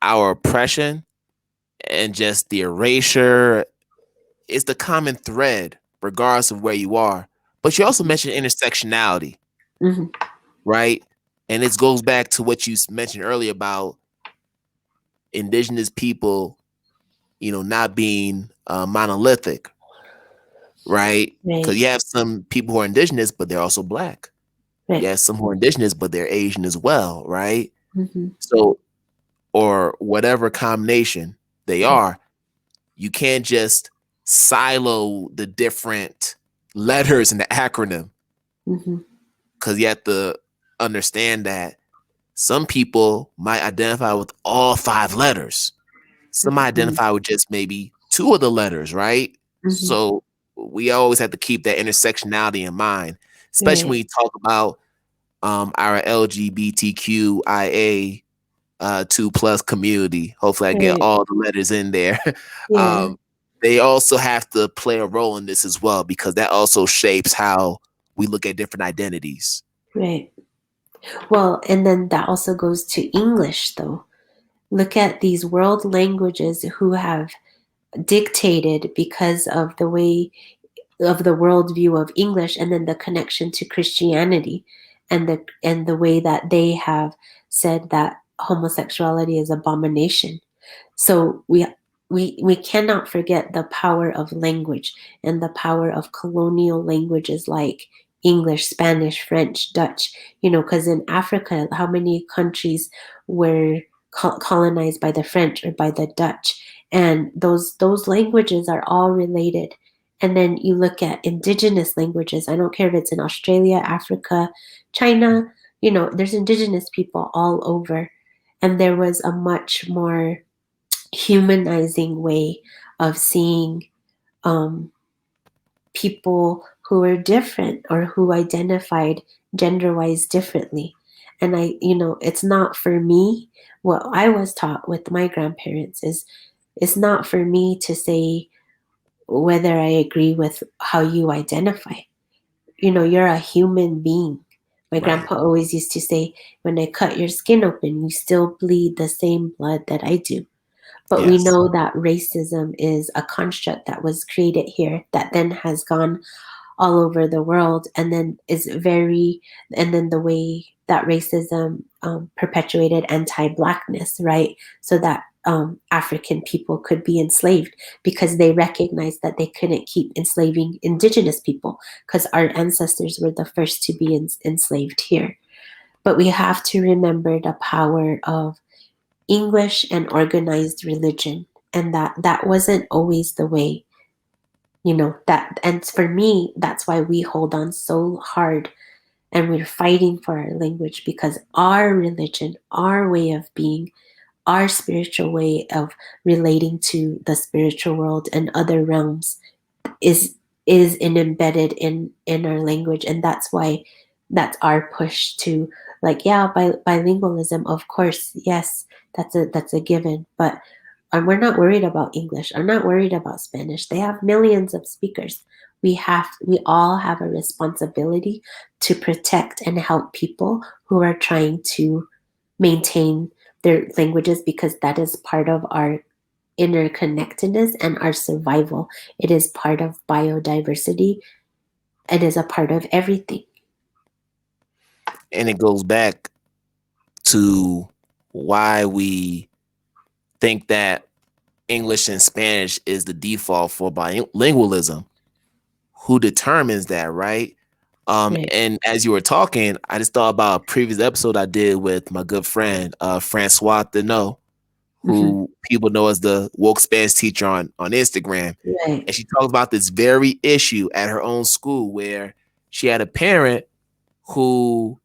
our oppression and just the erasure is the common thread, regardless of where you are. But you also mentioned intersectionality, Mm-hmm. right? And this goes back to what you mentioned earlier about Indigenous people, not being monolithic, right? Because you have some people who are Indigenous, but they're also Black. Right. You have some who are Indigenous, but they're Asian as well, right? Mm-hmm. So, or whatever combination they are, you can't just silo the different letters in the acronym, because you have to understand that some people might identify with all 5 letters. Some might identify with just maybe 2 of the letters, right? So we always have to keep that intersectionality in mind, especially when you talk about our LGBTQIA 2+ community. Hopefully I get all the letters in there. They also have to play a role in this as well, because that also shapes how we look at different identities. Right. Well, and then that also goes to English, though. Look at these world languages who have dictated, because of the way of the worldview of English, and then the connection to Christianity, and the way that they have said that homosexuality is abomination. So we cannot forget the power of language and the power of colonial languages like English, Spanish, French, Dutch, because in Africa, how many countries were colonized by the French or by the Dutch? And those languages are all related. And then you look at indigenous languages. I don't care if it's in Australia, Africa, China, there's indigenous people all over. And there was a much more humanizing way of seeing people who were different or who identified gender-wise differently. And it's not for me. What I was taught with my grandparents is, it's not for me to say whether I agree with how you identify. You're a human being. My grandpa always used to say, when I cut your skin open, you still bleed the same blood that I do. But we Yes. know that racism is a construct that was created here that then has gone all over the world, and then the way that racism perpetuated anti-blackness, right? So that African people could be enslaved because they recognized that they couldn't keep enslaving indigenous people because our ancestors were the first to be enslaved here. But we have to remember the power of English and organized religion, and that wasn't always the way, that. And for me, that's why we hold on so hard and we're fighting for our language, because our religion, our way of being, our spiritual way of relating to the spiritual world and other realms is embedded in our language. And that's why that's our push to, like, yeah, bilingualism, of course, yes, that's a given. But we're not worried about English. I'm not worried about Spanish. They have millions of speakers. We all have a responsibility to protect and help people who are trying to maintain their languages, because that is part of our interconnectedness and our survival. It is part of biodiversity. It is a part of everything. And it goes back to why we think that English and Spanish is the default for bilingualism. Who determines that, right? Right. And as you were talking, I just thought about a previous episode I did with my good friend, Francois Deneau, Mm-hmm. who people know as the woke Spanish teacher on Instagram. Right. And she talks about this very issue at her own school where she had a parent who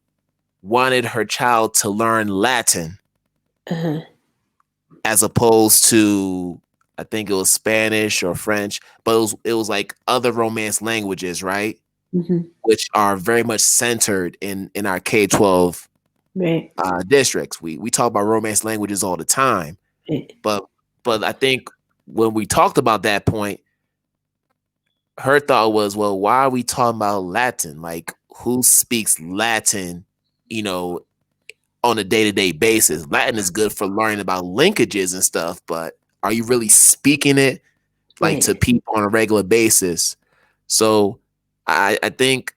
wanted her child to learn Latin Uh-huh. as opposed to, I think it was Spanish or French, but it was like other Romance languages, right? Mm-hmm. Which are very much centered in our K-12 Right. districts. We talk about Romance languages all the time, Right. but I think when we talked about that point, her thought was, well, why are we talking about Latin? Like, who speaks Latin, you know, on a day-to-day basis? Latin is good for learning about linkages and stuff, but are you really speaking it like to Right. people on a regular basis? So I think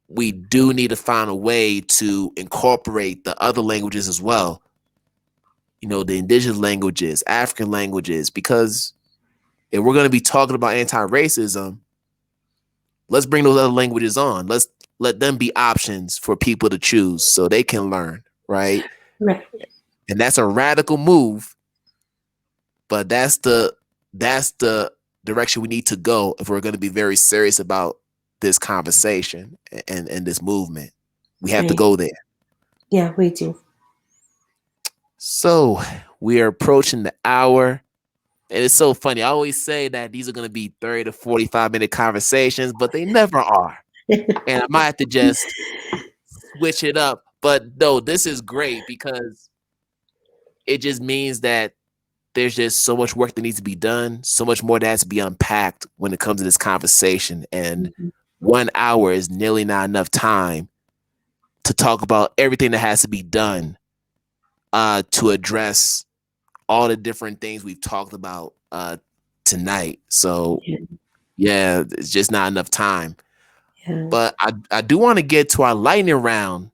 we do need to find a way to incorporate the other languages as well. The indigenous languages, African languages, because if we're going to be talking about anti-racism, let's bring those other languages on. Let's let them be options for people to choose so they can learn, right? Right. And that's a radical move, but that's the direction we need to go if we're going to be very serious about this conversation and this movement. We have to Right. go there. Yeah, we do. So we are approaching the hour. And it's so funny. I always say that these are going to be 30 to 45-minute conversations, but they never are. And I might have to just switch it up. But no, this is great because it just means that there's just so much work that needs to be done, so much more that has to be unpacked when it comes to this conversation. And Mm-hmm. 1 hour is nearly not enough time to talk about everything that has to be done to address all the different things we've talked about tonight. So yeah, it's just not enough time. Yeah. But I do want to get to our lightning round,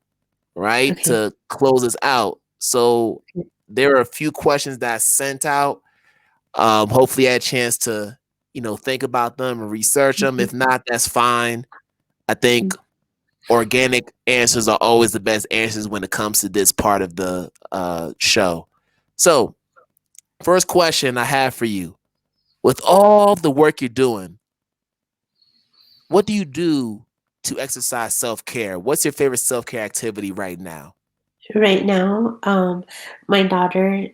right? Okay. To close us out. So there are a few questions that I sent out. Hopefully I had a chance to, think about them and research them. Mm-hmm. If not, that's fine. I think organic answers are always the best answers when it comes to this part of the show. So first question I have for you. With all the work you're doing, what do you do to exercise self-care? What's your favorite self-care activity right now? Right now, my daughter,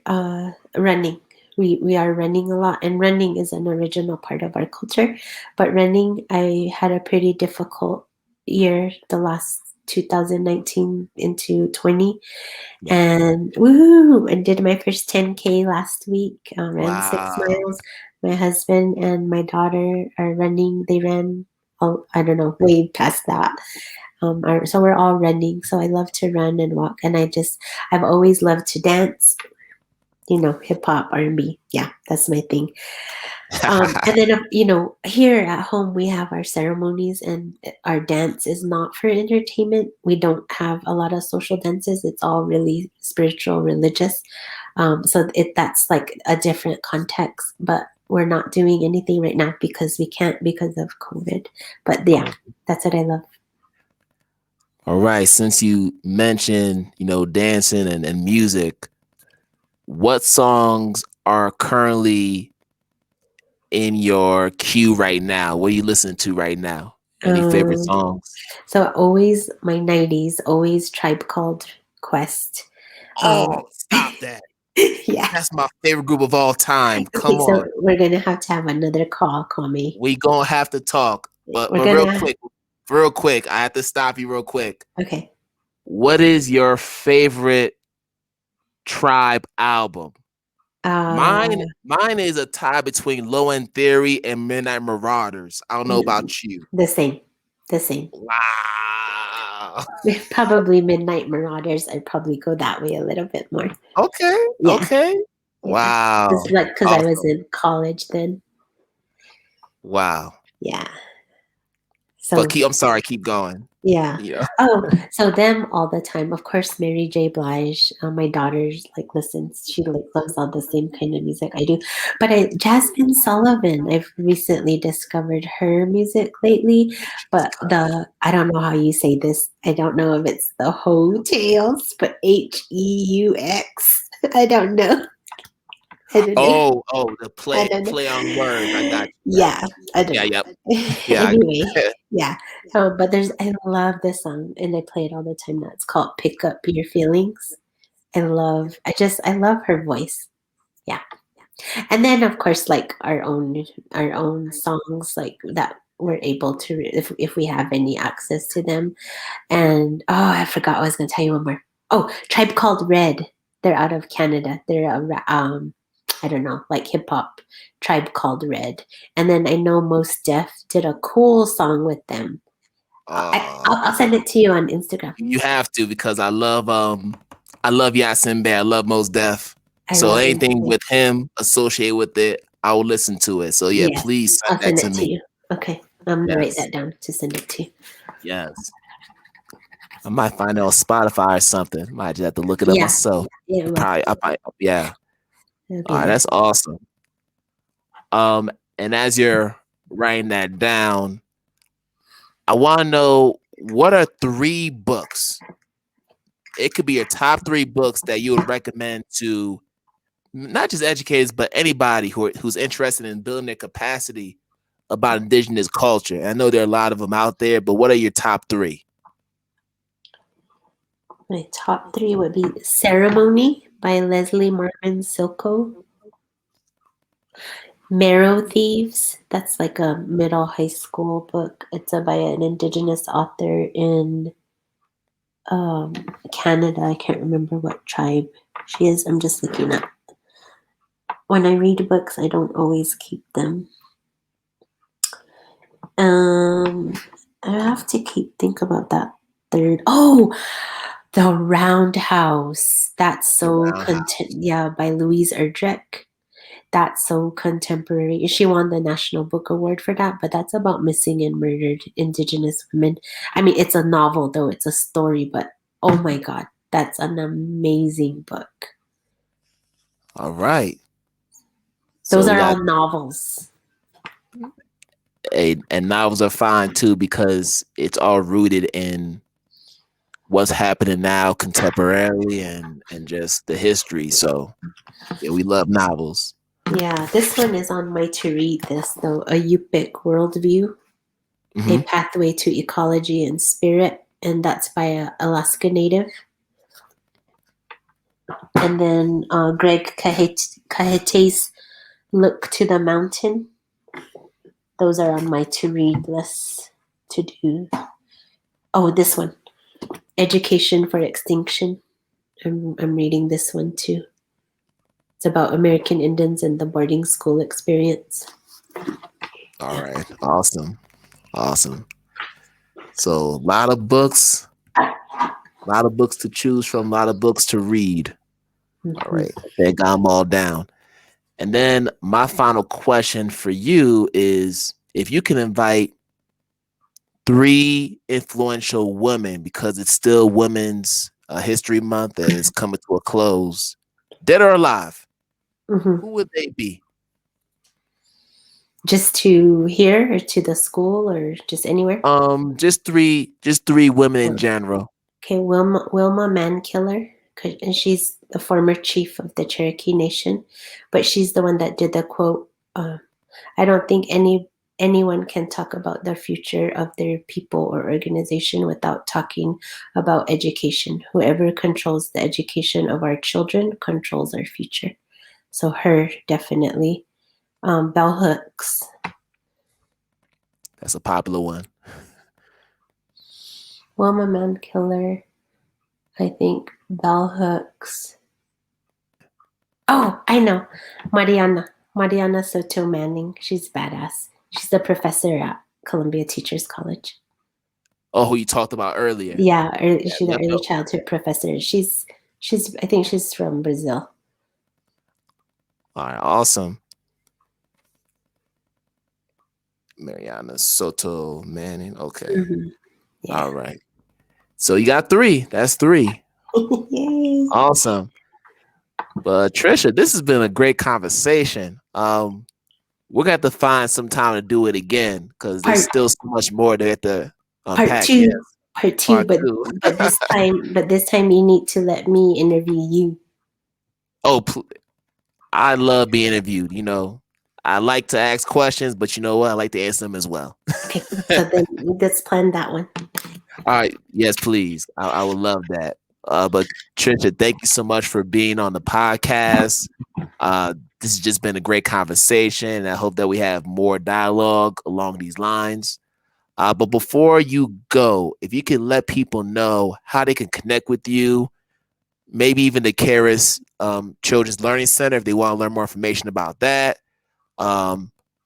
running. We are running a lot, and running is an original part of our culture. But running, I had a pretty difficult year, the last 2019 into 20, Yeah. and woo! I did my first 10K last week. Ran 6 Wow. miles. My husband and my daughter are running. They ran, I don't know, way past that. So we're all running. So I love to run and walk, and I've always loved to dance. hip hop, R&B. Yeah, that's my thing. And then, here at home, we have our ceremonies, and our dance is not for entertainment. We don't have a lot of social dances. It's all really spiritual, religious. So that's like a different context, but we're not doing anything right now because we can't because of COVID. But yeah, that's what I love. All right. Since you mentioned, dancing and music, what songs are currently in your queue right now? What are you listening to right now? Any favorite songs? So always my 90s, always Tribe Called Quest. Oh, stop that. Yeah. That's my favorite group of all time. Come Okay, so on. we're gonna have to have another call, Kwame. We gonna have to talk. But We're real gonna quick, I have to stop you real quick. Okay. What is your favorite Tribe album? Mine is a tie between Low End Theory and Midnight Marauders. I don't know about you. The same. Wow. Probably Midnight Marauders. I'd probably go that way a little bit more. Okay. Yeah. Okay. Wow. It's like because I was in college then. Wow. Yeah. So, but I'm sorry, keep going. Yeah. Yeah. Oh, so them all the time. Of course, Mary J. Blige. My daughter listens. She loves all the same kind of music I do. But Jasmine Sullivan. I've recently discovered her music lately. But I don't know how you say this. I don't know if it's the Hotels, but Heux. I don't know. Oh, the play on words. I got you. Yeah, I don't know. Yep. Yeah. Anyway, yeah. But I love this song, and I play it all the time now. It's called "Pick Up Your Feelings." I love her voice. Yeah. And then of course, like our own songs, like that we're able to if we have any access to them. And I forgot I was going to tell you one more. Oh, Tribe Called Red. They're out of Canada. They're I don't know, like hip hop. Tribe Called Red. And then I know Mos Def did a cool song with them. I'll send it to you on Instagram. You have to, because I love Yasin Bey. I love Mos Def. So anything with him associated with it, I will listen to it. So yeah, please send that to me. You. Okay, I'm gonna write that down to send it to you. Yes. I might find it on Spotify or something. Might just have to look it up myself. Yeah. All right, that's awesome. And as you're writing that down, I want to know, what are 3 books? It could be your top 3 books that you would recommend to not just educators, but anybody who's interested in building their capacity about Indigenous culture. I know there are a lot of them out there, but what are your top 3? My top 3 would be Ceremony by Leslie Marmon Silko. Marrow Thieves. That's like a middle high school book. It's by an Indigenous author in Canada. I can't remember what tribe she is. I'm just looking up. When I read books, I don't always keep them. I have to think about that third. Oh, The Roundhouse. That's so by Louise Erdrich. That's so contemporary. She won the National Book Award for that, but that's about missing and murdered Indigenous women. I mean, it's a novel, though. It's a story, but oh my God, that's an amazing book. All right. Those are all novels. And novels are fine, too, because it's all rooted in what's happening now contemporarily and just the history. So, yeah, we love novels. Yeah, this one is on my to read list, though. A Yupik Worldview, A Pathway to Ecology and Spirit, and that's by an Alaska Native. And then Greg Cajete's Look to the Mountain. Those are on my to read list to do. Oh, this one, Education for Extinction. I'm reading this one too. It's about American Indians and the boarding school experience. All right. Awesome. So a lot of books to choose from, a lot of books to read. All right. I think I'm all down. And then my final question for you is if you can invite 3 influential women, because it's still Women's History Month and it's coming to a close, dead or alive, who would they be? Just to here or to the school or just anywhere? Just three women in general. Okay, Wilma Mankiller, and she's the former chief of the Cherokee Nation, but she's the one that did the quote. I don't think anyone can talk about the future of their people or organization without talking about education. Whoever controls the education of our children controls our future. So her definitely. Bell Hooks. That's a popular one. Wilma Mankiller. I think Bell Hooks. Oh, I know. Mariana Soto Manning. She's badass. She's the professor at Columbia Teachers College. Oh, who you talked about earlier. Yeah, she's the early childhood professor. She's I think she's from Brazil. All right, awesome. Mariana Soto Manning. Okay. Yeah. All right. So you got 3. That's 3. Yay. Awesome. But Trisha, this has been a great conversation. We're gonna have to find some time to do it again because there's still so much more to have to unpack. Part 2. Yes. Part 2, but this time you need to let me interview you. Oh, I love being interviewed. You know, I like to ask questions, but you know what? I like to answer them as well. Okay, so then let's plan that one. All right. Yes, please. I would love that. But Trisha, thank you so much for being on the podcast. This has just been a great conversation, and I hope that we have more dialogue along these lines. But before you go, if you can let people know how they can connect with you, maybe even the Keres Children's Learning Center, if they want to learn more information about that,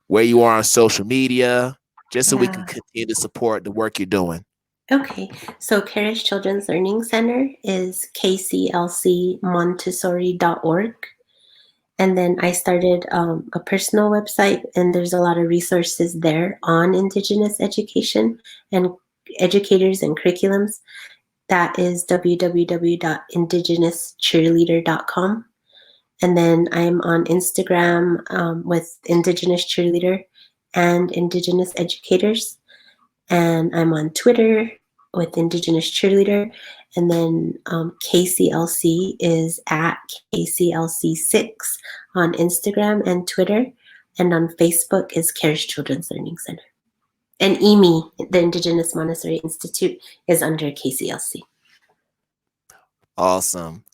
where you are on social media, just so we can continue to support the work you're doing. Okay, so Keres Children's Learning Center is KCLC And then I started a personal website, and there's a lot of resources there on Indigenous education and educators and curriculums. That is www.indigenouscheerleader.com. And then I'm on Instagram with Indigenous Cheerleader and Indigenous Educators. And I'm on Twitter with Indigenous Cheerleader. And then KCLC is at KCLC6 on Instagram and Twitter. And on Facebook is Keres Children's Learning Center. And IMI, the Indigenous Montessori Institute, is under KCLC. Awesome.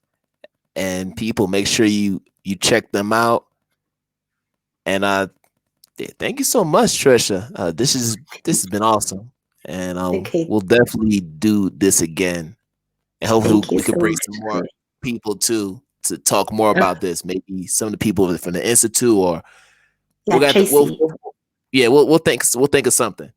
And people, make sure you check them out. And thank you so much, Trisha. This has been awesome. And we'll definitely do this again. And hopefully we can bring some more people too to talk more about this. Maybe some of the people from the Institute or we'll think of something.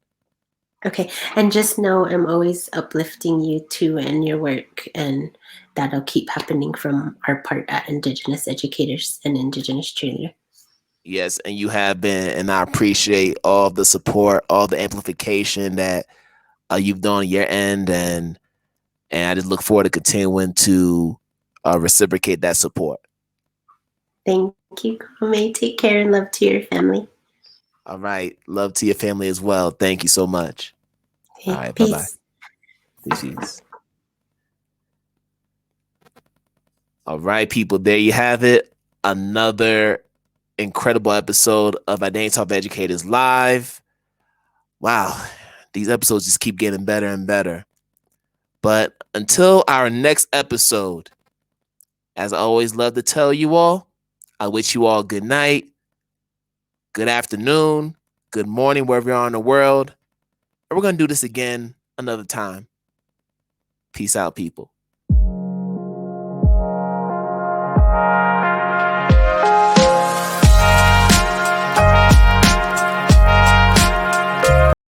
Okay. And just know I'm always uplifting you too and your work, and that'll keep happening from our part at Indigenous Educators and Indigenous Cheerleader. Yes, and you have been, and I appreciate all the support, all the amplification that you've done on your end, and I just look forward to continuing to reciprocate that support. Thank you, Kwame. Take care and love to your family. All right. Love to your family as well. Thank you so much. Okay, all right. Peace. Bye-bye. Peace. All right, people. There you have it. Another incredible episode of IDTALK4ED Educators Live. Wow. These episodes just keep getting better and better. But until our next episode, as I always love to tell you all, I wish you all good night, good afternoon, good morning, wherever you are in the world. And we're going to do this again another time. Peace out, people.